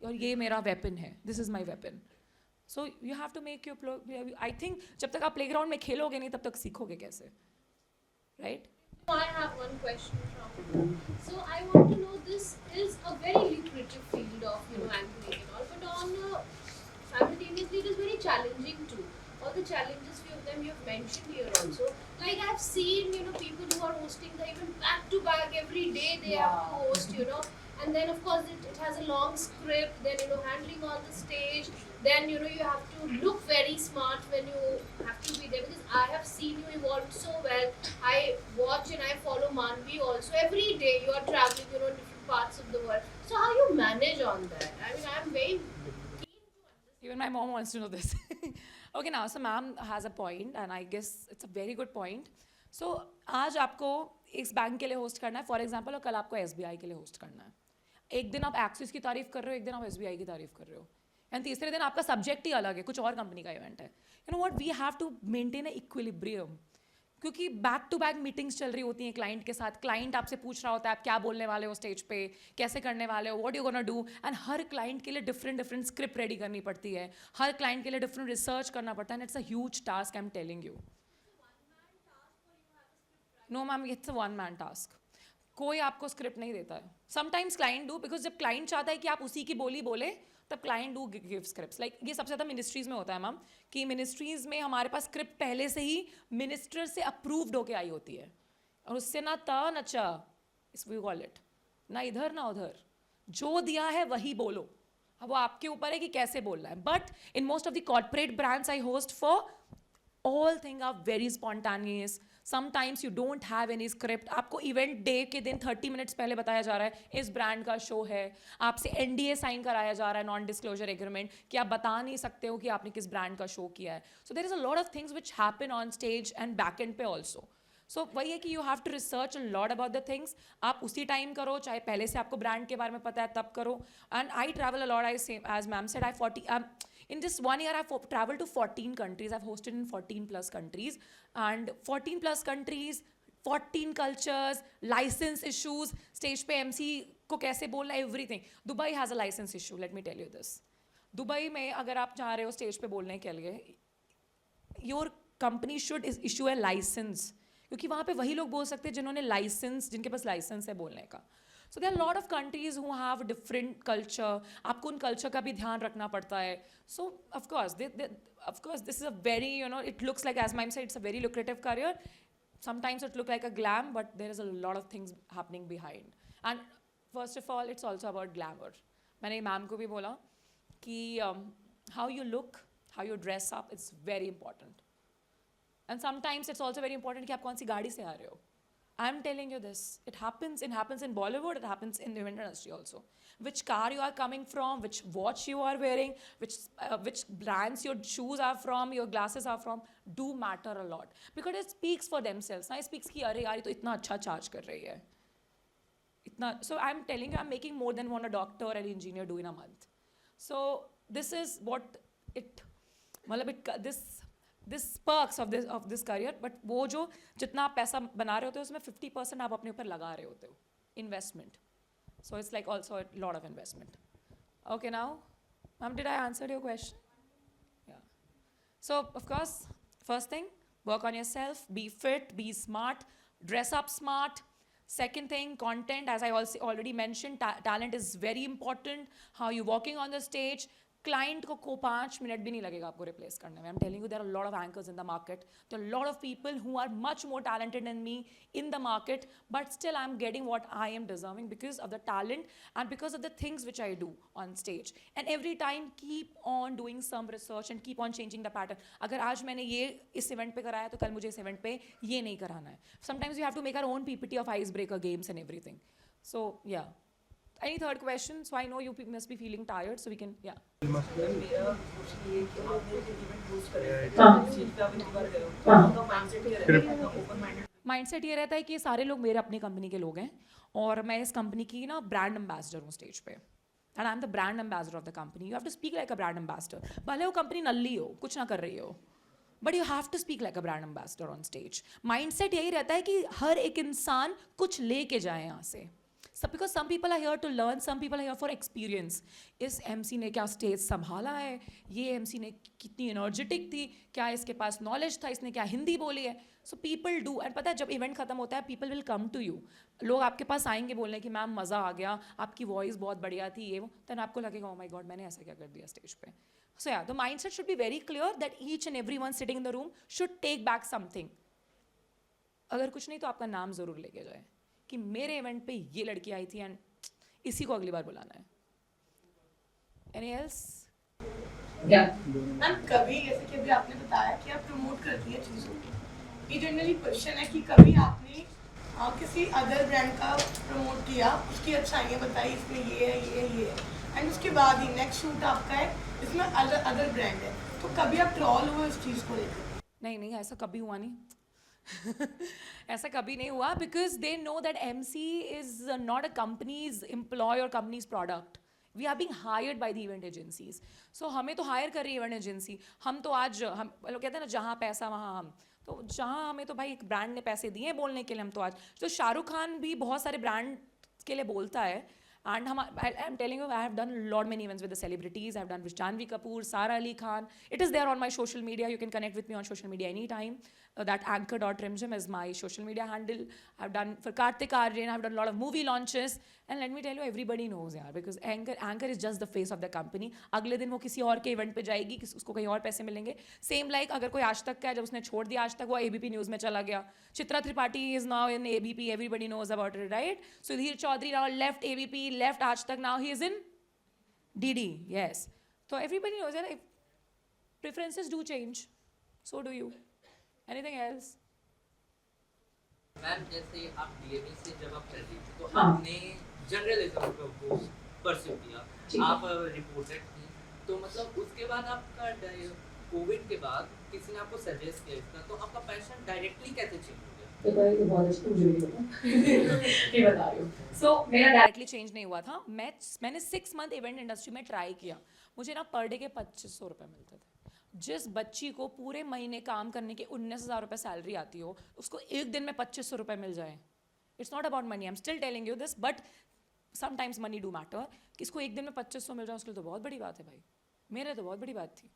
Speaker 2: और ये मेरा वेपन है, this is my weapon. So you have to make your, I think जब तक आप play ground में खेलोगे नहीं तब तक सीखोगे कैसे, right?
Speaker 9: I have one question from you. So I want to know, this is a very lucrative field of anchoring and all, but on simultaneously it is very challenging too. All the challenges, few of them you have mentioned here also. Like I've seen people who are hosting the even back to back every day they have to host, and then of course it has a long script, then handling on the stage, then you have to look very smart when you have to be there, because I have seen you evolve so well. I watch and I follow Manvi also. Every day you are traveling different parts of the world. So how you manage on that? I mean, I am very
Speaker 2: Even my mom wants to know this. Okay, now, so ma'am has a point, and I guess it's a very good point. So, आज आपको इस bank के लिए host करना है, for example, और कल आपको SBI के लिए होस्ट करना है. एक दिन आप एक्सिस की तारीफ कर रहे हो, एक दिन आप SBI की तारीफ कर रहे हो, एंड तीसरे दिन आपका सब्जेक्ट ही अलग है, कुछ और कंपनी का इवेंट है. You know what, we have to maintain a equilibrium, क्योंकि बैक टू बैक मीटिंग्स चल रही होती हैं क्लाइंट के साथ. क्लाइंट आपसे पूछ रहा होता है आप क्या बोलने वाले हो स्टेज पे, कैसे करने वाले हो, what you gonna do, and her client के लिए डिफरेंट स्क्रिप्ट रेडी करनी पड़ती है, हर क्लाइंट के लिए डिफरेंट रिसर्च करना पड़ता है, and it's a huge task, I am telling you. No ma'am, it's a one man task. कोई आपको स्क्रिप्ट नहीं देता है. समटाइम्स क्लाइंट डू, बिकॉज जब क्लाइंट चाहता है कि आप उसी की बोली बोले तब client do give scripts. Like ये सबसे ज़्यादा मिनिस्ट्रीज़ में होता है मैम, कि मिनिस्ट्रीज़ में हमारे पास स्क्रिप्ट पहले से ही मिनिस्टर से अप्रूव्ड होके आई होती है, और उससे ना ता न चा, इस वी कॉल इट, ना इधर ना उधर, जो दिया है वही बोलो. अब वो आपके ऊपर है कि कैसे बोलना है. But in most of the corporate brands I host for, all things are very spontaneous. Sometimes you don't have any script. आपको इवेंट डे के दिन 30 मिनट्स पहले बताया जा रहा है इस ब्रांड का शो है, आपसे NDA साइन कराया जा रहा है, नॉन डिस्क्लोजर एग्रीमेंट, कि आप बता नहीं सकते हो कि आपने किस ब्रांड का शो किया है. So there is a lot of things which happen on stage and back end पे ऑल्सो. सो वही है कि you have to research a lot about the things. आप उसी टाइम करो, चाहे पहले से आपको ब्रांड के बारे में पता है तब करो. And I travel a lot, I same as ma'am said, in this 1 year I've traveled to 14 countries. I've hosted in 14 plus countries, and 14 plus countries, 14 cultures, license issues, stage पे MC को कैसे बोलना, everything. Dubai has a license issue, let me tell you this. Dubai में अगर आप जा रहे हो स्टेज पे बोलने के लिए, your company should issue a license, क्योंकि वहाँ पे वही लोग बोल सकते हैं जिन्होंने लाइसेंस, जिनके पास लाइसेंस है बोलने का. So there are a lot of countries who have different culture. आपको उन culture का भी ध्यान रखना पड़ता है. So of course, this is a very, it looks like, as Ma'am said, it's a very lucrative career. Sometimes it looks like a glam, but there is a lot of things happening behind. And first of all, it's also about glamour. मैंने ma'am को भी बोला कि how you look, how you dress up, it's very important. And sometimes it's also very important कि आप कौन सी गाड़ी से आ रहे हो. I'm telling you this. It happens in Bollywood, it happens in the event industry also. Which car you are coming from, which watch you are wearing, which brands your shoes are from, your glasses are from, do matter a lot. Because it speaks for themselves. It speaks कि अरे यार ये तो इतना अच्छा charge कर रही है. So I'm telling you, I'm making more than what a doctor or an engineer do in a month. So this is what this perks of this career. But वो जो जितना आप पैसा बना रहे होते हो उसमें 50% आप अपने ऊपर लगा रहे होते हो, investment. So it's like also a lot of investment. Okay, now, ma'am, did I answer your question? Yeah. So of course, first thing, work on yourself, be fit, be smart, dress up smart. Second thing, content, as I also already mentioned, talent is very important. How you walking on the stage. Client को 5 minute भी नहीं लगेगा आपको replace करने में. I'm telling you, there are a lot of anchors in the market. There are a lot of people who are much more talented than me in the market, but still I'm getting what I am deserving because of the talent and because of the things which I do on stage. And every time keep on doing some research and keep on changing the pattern. अगर आज मैंने ये इस event पे कराया तो कल मुझे इस event पे ये नहीं कराना है. Sometimes we have to make our own PPT of icebreaker games and everything. So yeah. Any third question? So I know you must be feeling tired, so we can, yeah. Mindset ये रहता है कि सारे लोग मेरे अपनी company के लोग हैं और मैं इस कंपनी की ना ब्रांड एम्बेसडर हूँ स्टेज पे. and I'm the brand ambassador of the company. You have to speak like a brand ambassador. भले वो company नल्ली हो, कुछ ना कर रही हो, but you have to speak like a brand ambassador on stage. Mindset यही रहता है कि हर एक इंसान कुछ लेके जाए यहाँ से. So because some people are here to learn, some people are here for experience. इस MC ने क्या स्टेज संभाला है, ये MC ने कितनी एनर्जेटिक थी, क्या इसके पास नॉलेज था, इसने क्या हिंदी बोली है. So people do, and पता है जब इवेंट खत्म होता है, people will come to you. लोग आपके पास आएंगे बोलने कि मैम मज़ा आ गया, आपकी वॉइस बहुत बढ़िया थी, ये वो. then आपको लगेगा oh my god मैंने ऐसा क्या कर दिया स्टेज पे. So yeah, the mindset should be very clear that each and everyone sitting in the room should take back something. अगर कुछ नहीं तो आपका नाम ज़रूर लेके जाए कि मेरे इवेंट पे ये लड़की आई थी एंड इसी को अगली बार बुलाना है. Any else?
Speaker 12: मैम कभी जैसे कि अभी आपने बताया कि आप प्रमोट करती है चीज़ों को, ये जनरली क्वेश्चन है कि कभी आपने किसी अदर ब्रांड का प्रमोट किया, उसकी अच्छाइयाँ बताई, इसमें ये है एंड उसके बाद ही नेक्स्ट शूट आपका है इसमें अदर ब्रांड है, तो कभी आप ट्रॉल हुए उस चीज़ को लेकर?
Speaker 2: नहीं ऐसा कभी हुआ नहीं. ऐसा कभी नहीं हुआ because they know that MC is not a companies employ और companies product. We are being hired by the event agencies. So हमें तो हायर कर रही है इवेंट एजेंसी. हम तो आज हम लोग कहते हैं ना जहाँ पैसा वहाँ हम, तो जहाँ हमें तो भाई एक ब्रांड ने पैसे दिए बोलने के लिए, हम तो आज तो शाहरुख खान भी बहुत सारे ब्रांड के लिए बोलता है. And I'm telling you, I have done a lot many events with the celebrities. I've done with Janhvi Kapoor, Sara Ali Khan. It is there on my social media. You can connect with me on social media anytime. That anchor.rimjim is my social media handle. I've done for Kartik Aaryan. I've done a lot of movie launches. And let me tell you, everybody knows यार, because anchor is just the face of the company. अगले दिन वो किसी और के event पे जाएगी, उसको कहीं और पैसे मिलेंगे. Same like अगर कोई आज तक का है, जब उसने छोड़ दिया आज तक, वो ABP News में चला गया. Chitra Tripathi is now in ABP. Everybody knows about it, right? Sudhir Chaudhary now left ABP, left Aaj Tak. Now he is in DD. Yes. So everybody knows that preferences do change. So do you. Anything else?
Speaker 15: Ma'am जैसे आप DME से जब आप कर रही थी तो आपने जर्नलिज्म को परस्यू किया, आप रिपोर्टर थी, तो मतलब उसके बाद आपका कोविड के बाद किसी ने आपको सजेस्ट किया इसका, तो आपका पैशन डायरेक्टली कैसे चेंज हो गया?
Speaker 16: तो भाई बहुत अच्छा मुझे भी पता ये बता रही हूँ. सो मेरा
Speaker 2: डायरेक्टली चेंज नहीं हुआ था. मैंने 6 मंथ इवेंट इंडस्ट्री में ट्राई किया. मुझे ना पर डे के 2500 रुपये मिलते थे. जिस बच्ची को पूरे महीने काम करने के 19,000 रुपये सैलरी आती हो, उसको एक दिन में 2500 रुपये मिल जाए. It's not about money, I am still telling you this, but sometimes money do matter. किसको एक दिन में 2500 मिल जाए उसके लिए तो बहुत बड़ी बात है भाई. मेरे तो बहुत बड़ी बात थी.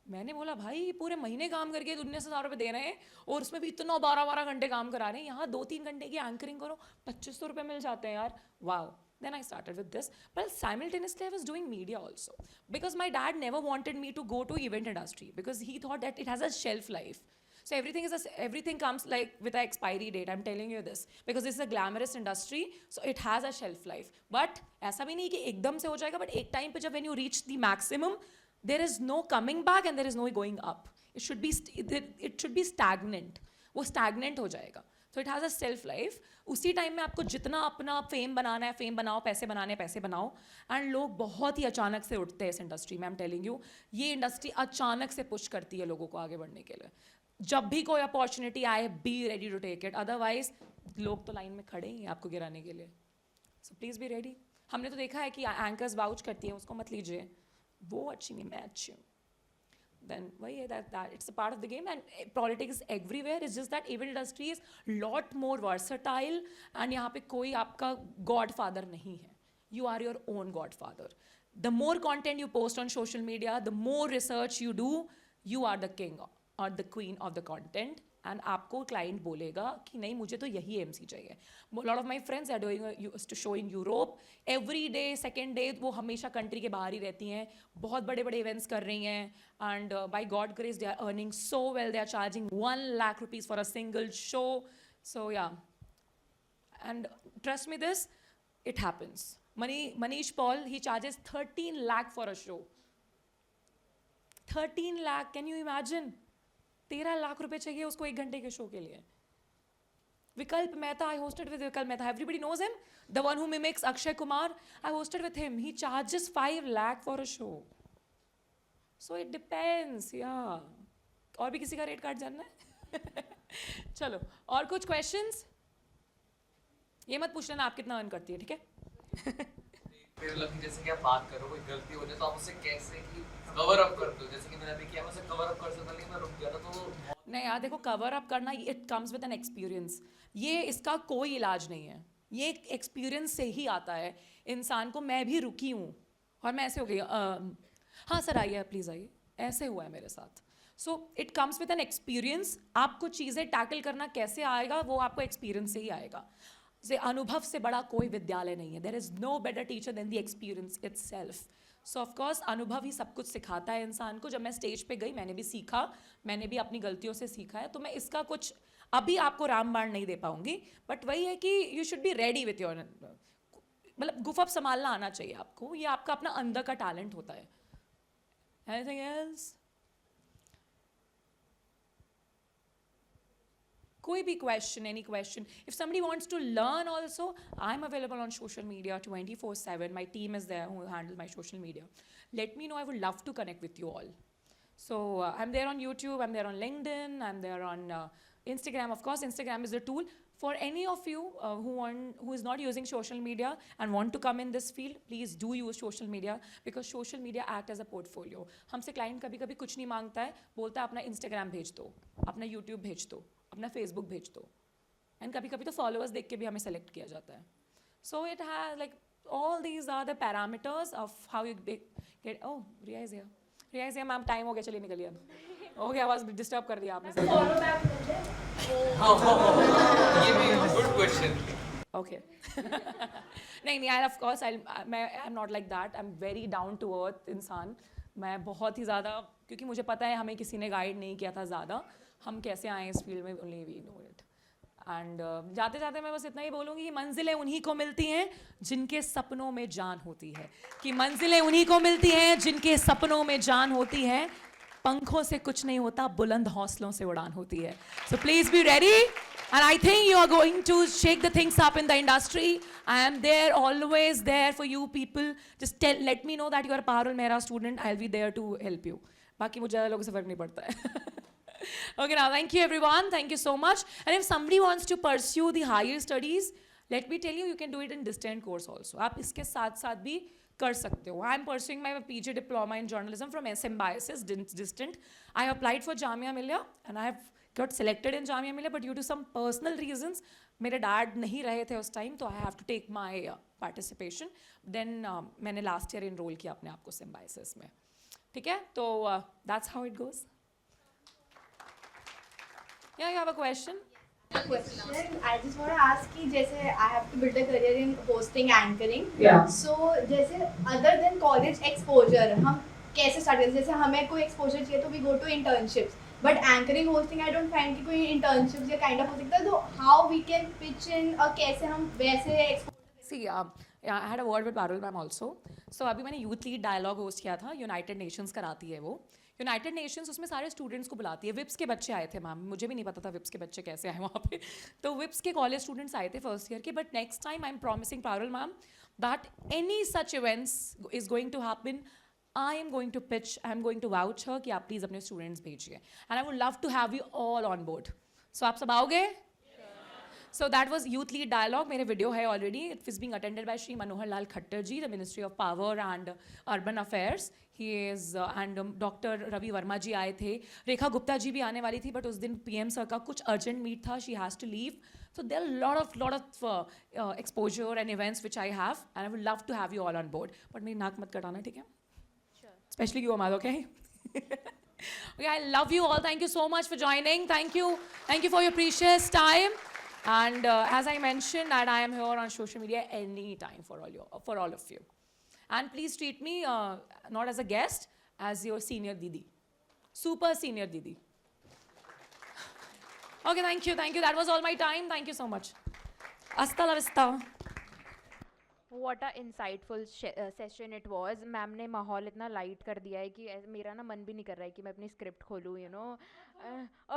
Speaker 2: मैंने बोला भाई पूरे महीने काम करके 19,000 रुपये दे रहे हैं और उसमें भी इतना 12-12 घंटे काम करा रहे हैं, यहाँ 2-3 घंटे की एंकरिंग करो 2500 रुपये मिल जाते हैं यार. Wow. Then I started with this, but simultaneously I was doing media also, because my dad never wanted me to go to event industry because he thought that it has a shelf life. So everything comes like with an expiry date. I'm telling you this because this is a glamorous industry, so it has a shelf life. But ऐसा भी नहीं कि एकदम से हो जाएगा, but एक time पे जब when you reach the maximum, there is no coming back and there is no going up. It should be stagnant. वो stagnant हो जाएगा. So it has a self life. उसी टाइम में आपको जितना अपना फेम बनाना है, फेम बनाओ, पैसे बनाने पैसे बनाओ. एंड लोग बहुत ही अचानक से उठते हैं इस इंडस्ट्री में. आई एम टेलिंग यू, ये इंडस्ट्री अचानक से पुश करती है लोगों को आगे बढ़ने के लिए. जब भी कोई अपॉर्चुनिटी आए, be ready to take it. Otherwise लोग तो लाइन में खड़े ही हैं आपको गिराने के लिए. So please be ready. हमने तो देखा है कि एंकर्स वाउच करती हैं, उसको मत लीजिए. वो अच्छी नहीं, मैं अच्छी हूँ. Then वही है that it's a part of the game and politics is everywhere. It's just that event industry is lot more versatile and यहाँ पे कोई आपका godfather नहीं है. You are your own godfather. The more content you post on social media, the more research you do, you are the king or the queen of the content. And आपको client बोलेगा कि नहीं मुझे तो यही MC चाहिए. A lot of my friends are doing to show in Europe. Every day, second day वो हमेशा country के बाहर ही रहती हैं. बहुत बड़े बड़े events कर रही हैं. And by God grace they are earning so well. They are charging 1 lakh rupees for a single show. So yeah. And trust me this, it happens. Manish Paul, he charges 13 lakh for a show. 13 lakh, can you imagine? 13 lakh रुपए चाहिए उसको 1 घंटे के show के लिए. Vikalp Mehta, I hosted with Vikalp Mehta. Everybody knows him? The one who mimics Akshay Kumar. I hosted with him. He charges 5 lakh for a show. So it depends, yeah. और भी किसी का rate card जानना है? चलो, और कुछ questions? ये मत पूछ लेना आप कितना अर्न करती है, ठीक है?
Speaker 10: फिर मतलब कि जैसे कि आप बात करो कोई गलती हो जाए तो आप उसे कैसे कि कवर अप करते हो, जैसे कि मैंने अभी किया, मैं उसे कवर अप कर सकता लेकिन मैं रुक गया था तो
Speaker 2: नहीं यार देखो, कवर अप करना it comes with an experience. ये इसका कोई इलाज नहीं है, ये एक एक्सपीरियंस से ही आता है इंसान को। मैं भी रुकी हूँ और मैं ऐसे हो गई, हाँ सर आइए प्लीज़ आइए, ऐसे हुआ है मेरे साथ। So it comes with an experience. आपको चीज़ें टैकल करना कैसे आएगा वो आपको एक्सपीरियंस से ही आएगा। से अनुभव से बड़ा कोई विद्यालय नहीं है। There is no better teacher than the experience itself. So of course अनुभव ही सब कुछ सिखाता है इंसान को। जब मैं स्टेज पे गई मैंने भी सीखा, मैंने भी अपनी गलतियों से सीखा है। तो मैं इसका कुछ अभी आपको रामबाण नहीं दे पाऊंगी, बट वही है कि you should be ready with your, मतलब गुफअप संभालना आना चाहिए आपको। ये आपका अपना अंदर का टैलेंट होता है। Anything else? कोई भी question, any question. If somebody wants to learn also, I'm available on social media 24/7. My team is there who handle my social media. Let me know. I would love to connect with you all. So I'm there on YouTube, I'm there on LinkedIn, I'm there on Instagram. Of course, Instagram is a tool. For any of you who is not using social media and want to come in this field, please do use social media because social media act as a portfolio. हमसे client कभी कभी कुछ नहीं मांगता है, बोलता है अपना Instagram भेज दो, अपना YouTube भेज दो, अपना फेसबुक भेज दो, एंड कभी कभी तो फॉलोअर्स देख के भी हमें सेलेक्ट किया जाता है। So it has like all these are the parameters of how you get. Oh Riya is here, Riya is here. Ma'am time हो गया, चलिए निकलिए अब। हो गया, आवाज डिस्टर्ब कर दिया आपने।
Speaker 10: ये भी गुड क्वेश्चन।
Speaker 2: ओके नहीं I of course I am not like that. I am very down to earth इंसान। मैं बहुत ही ज़्यादा, क्योंकि मुझे पता है हमें किसी ने गाइड नहीं किया था ज़्यादा, हम कैसे आए इस फील्ड में, only we know it. And जाते जाते मैं बस इतना ही बोलूँगी कि मंजिलें उन्हीं को मिलती हैं जिनके सपनों में जान होती है, कि मंजिलें उन्हीं को मिलती हैं जिनके सपनों में जान होती है। पंखों से कुछ नहीं होता, बुलंद हौसलों से उड़ान होती है। So please be ready and I think you are going to shake the things up in the industry. I am there, always there for you people. Just let me know that you are Parul मेरा student, I will be there to help you. बाकी मुझे ज़्यादा लोगों से फर्क नहीं पड़ता है। Okay, now thank you everyone. Thank you so much. And if somebody wants to pursue the higher studies, let me tell you, you can do it in distant course also. आप इसके साथ साथ भी कर सकते हो। I am pursuing my PG diploma in journalism from Symbiosis distant. I applied for Jamia Millia and I have got selected in Jamia Millia, but due to some personal reasons, मेरे dad नहीं रहे थे उस time, तो I have to take my participation. Then मैंने last year enroll किया अपने आप को Symbiosis में। ठीक है, तो that's how it goes. Yeah, you have a question?
Speaker 3: Question. I just want to ask कि जैसे I have to build a career in hosting, anchoring.
Speaker 16: Yeah.
Speaker 3: So जैसे other than college exposure हम कैसे start करते हैं? जैसे हमें कोई exposure चाहिए तो we go to internships. But anchoring, hosting, I don't find कि कोई internships या kind of हो सकता है। तो how we can pitch in और कैसे हम वैसे exposure?
Speaker 2: See, I had a word with Parul ma'am also. So अभी मैंने यूथ लीड डायलॉग होस्ट किया था, यूनाइटेड नेशंस कराती है वो। यूनाइटेड नेशंस उसमें सारे स्टूडेंट्स को बुलाती है। विप्स के बच्चे आए थे मैम, मुझे भी नहीं पता था विप्स के बच्चे कैसे आए वहाँ पे। तो विप्स के कॉलेज स्टूडेंट्स आए थे फर्स्ट ईयर के। But next time I am promising Parul ma'am that any such events is going to happen, I am going to pitch, I am going to vouch her कि आप प्लीज़ अपने students भेजिए। And I would love to have you all on board. So आप सब आओगे? So that was Youth Lead Dialogue. मेरे video है already. It is being attended by Shri Manohar Lal Khattar ji, the Ministry of Power and Urban Affairs. He is and Dr. Ravi Verma ji आए थे, रेखा गुप्ता जी भी आने वाली थी, but उस दिन PM सर का कुछ urgent meet था, she has to leave. So there are lot of exposure and events which I have, and I would love to have you all on board. But मेरी नाक मत कटाना, ठीक है? Sure. Especially you, Amal, okay? Okay, I love you all. Thank you so much for joining. Thank you for your precious time. And as I mentioned, that I am here on social media anytime for all of you. And please treat me not as a guest, as your senior Didi. Super senior Didi. Okay, thank you. That was all my time. Thank you so much. Hasta la vista.
Speaker 1: What a insightful session it was. Ma'am ने माहौल इतना light कर दिया है कि मेरा ना मन भी नहीं कर रहा है कि मैं अपनी स्क्रिप्ट खोलूँ, यू नो।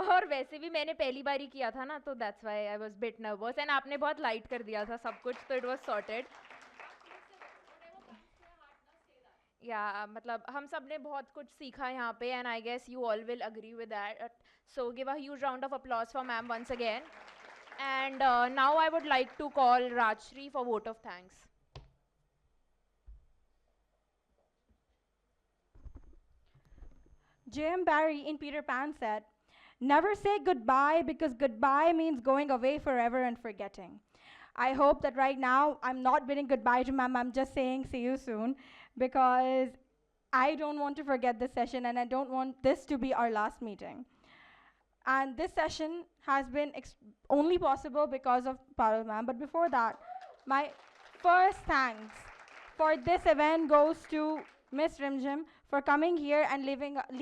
Speaker 1: और वैसे भी मैंने पहली बार ही किया था ना, तो that's why I was bit nervous. And आपने बहुत लाइट कर दिया था सब कुछ, तो इट वाज सॉर्टेड। या मतलब हम सब ने बहुत कुछ सीखा यहाँ पे, and I guess you all will agree with that. So give a huge round of applause for ma'am once again. And now I would like to call Rajshree for vote of thanks.
Speaker 5: J.M. Barrie in Peter Pan said, "Never say goodbye because goodbye means going away forever and forgetting." I hope that right now I'm not bidding goodbye to ma'am, I'm just saying see you soon, because I don't want to forget this session and I don't want this to be our last meeting. And this session has been only possible because of Parul ma'am. But before that, my first thanks for this event goes to Miss Rimjim for coming here and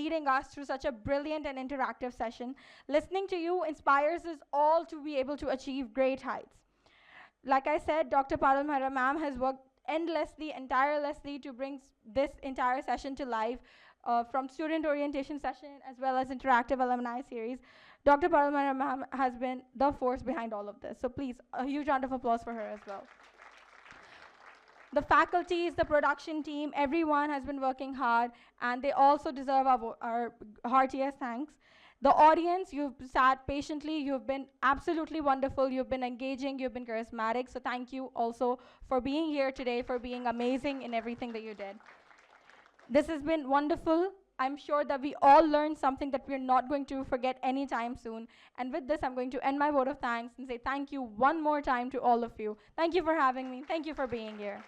Speaker 5: leading us through such a brilliant and interactive session. Listening to you inspires us all to be able to achieve great heights. Like I said, Dr. Parul Mehra ma'am has worked endlessly and tirelessly to bring this entire session to life, from student orientation session as well as interactive alumni series. Dr. Parul Mehra ma'am has been the force behind all of this. So please, a huge round of applause for her as well. The faculties, the production team, everyone has been working hard, and they also deserve our heartiest thanks. The audience, you've sat patiently, you've been absolutely wonderful, you've been engaging, you've been charismatic, so thank you also for being here today, for being amazing in everything that you did. This has been wonderful. I'm sure that we all learned something that we're not going to forget anytime soon. And with this, I'm going to end my vote of thanks and say thank you one more time to all of you. Thank you for having me. Thank you for being here.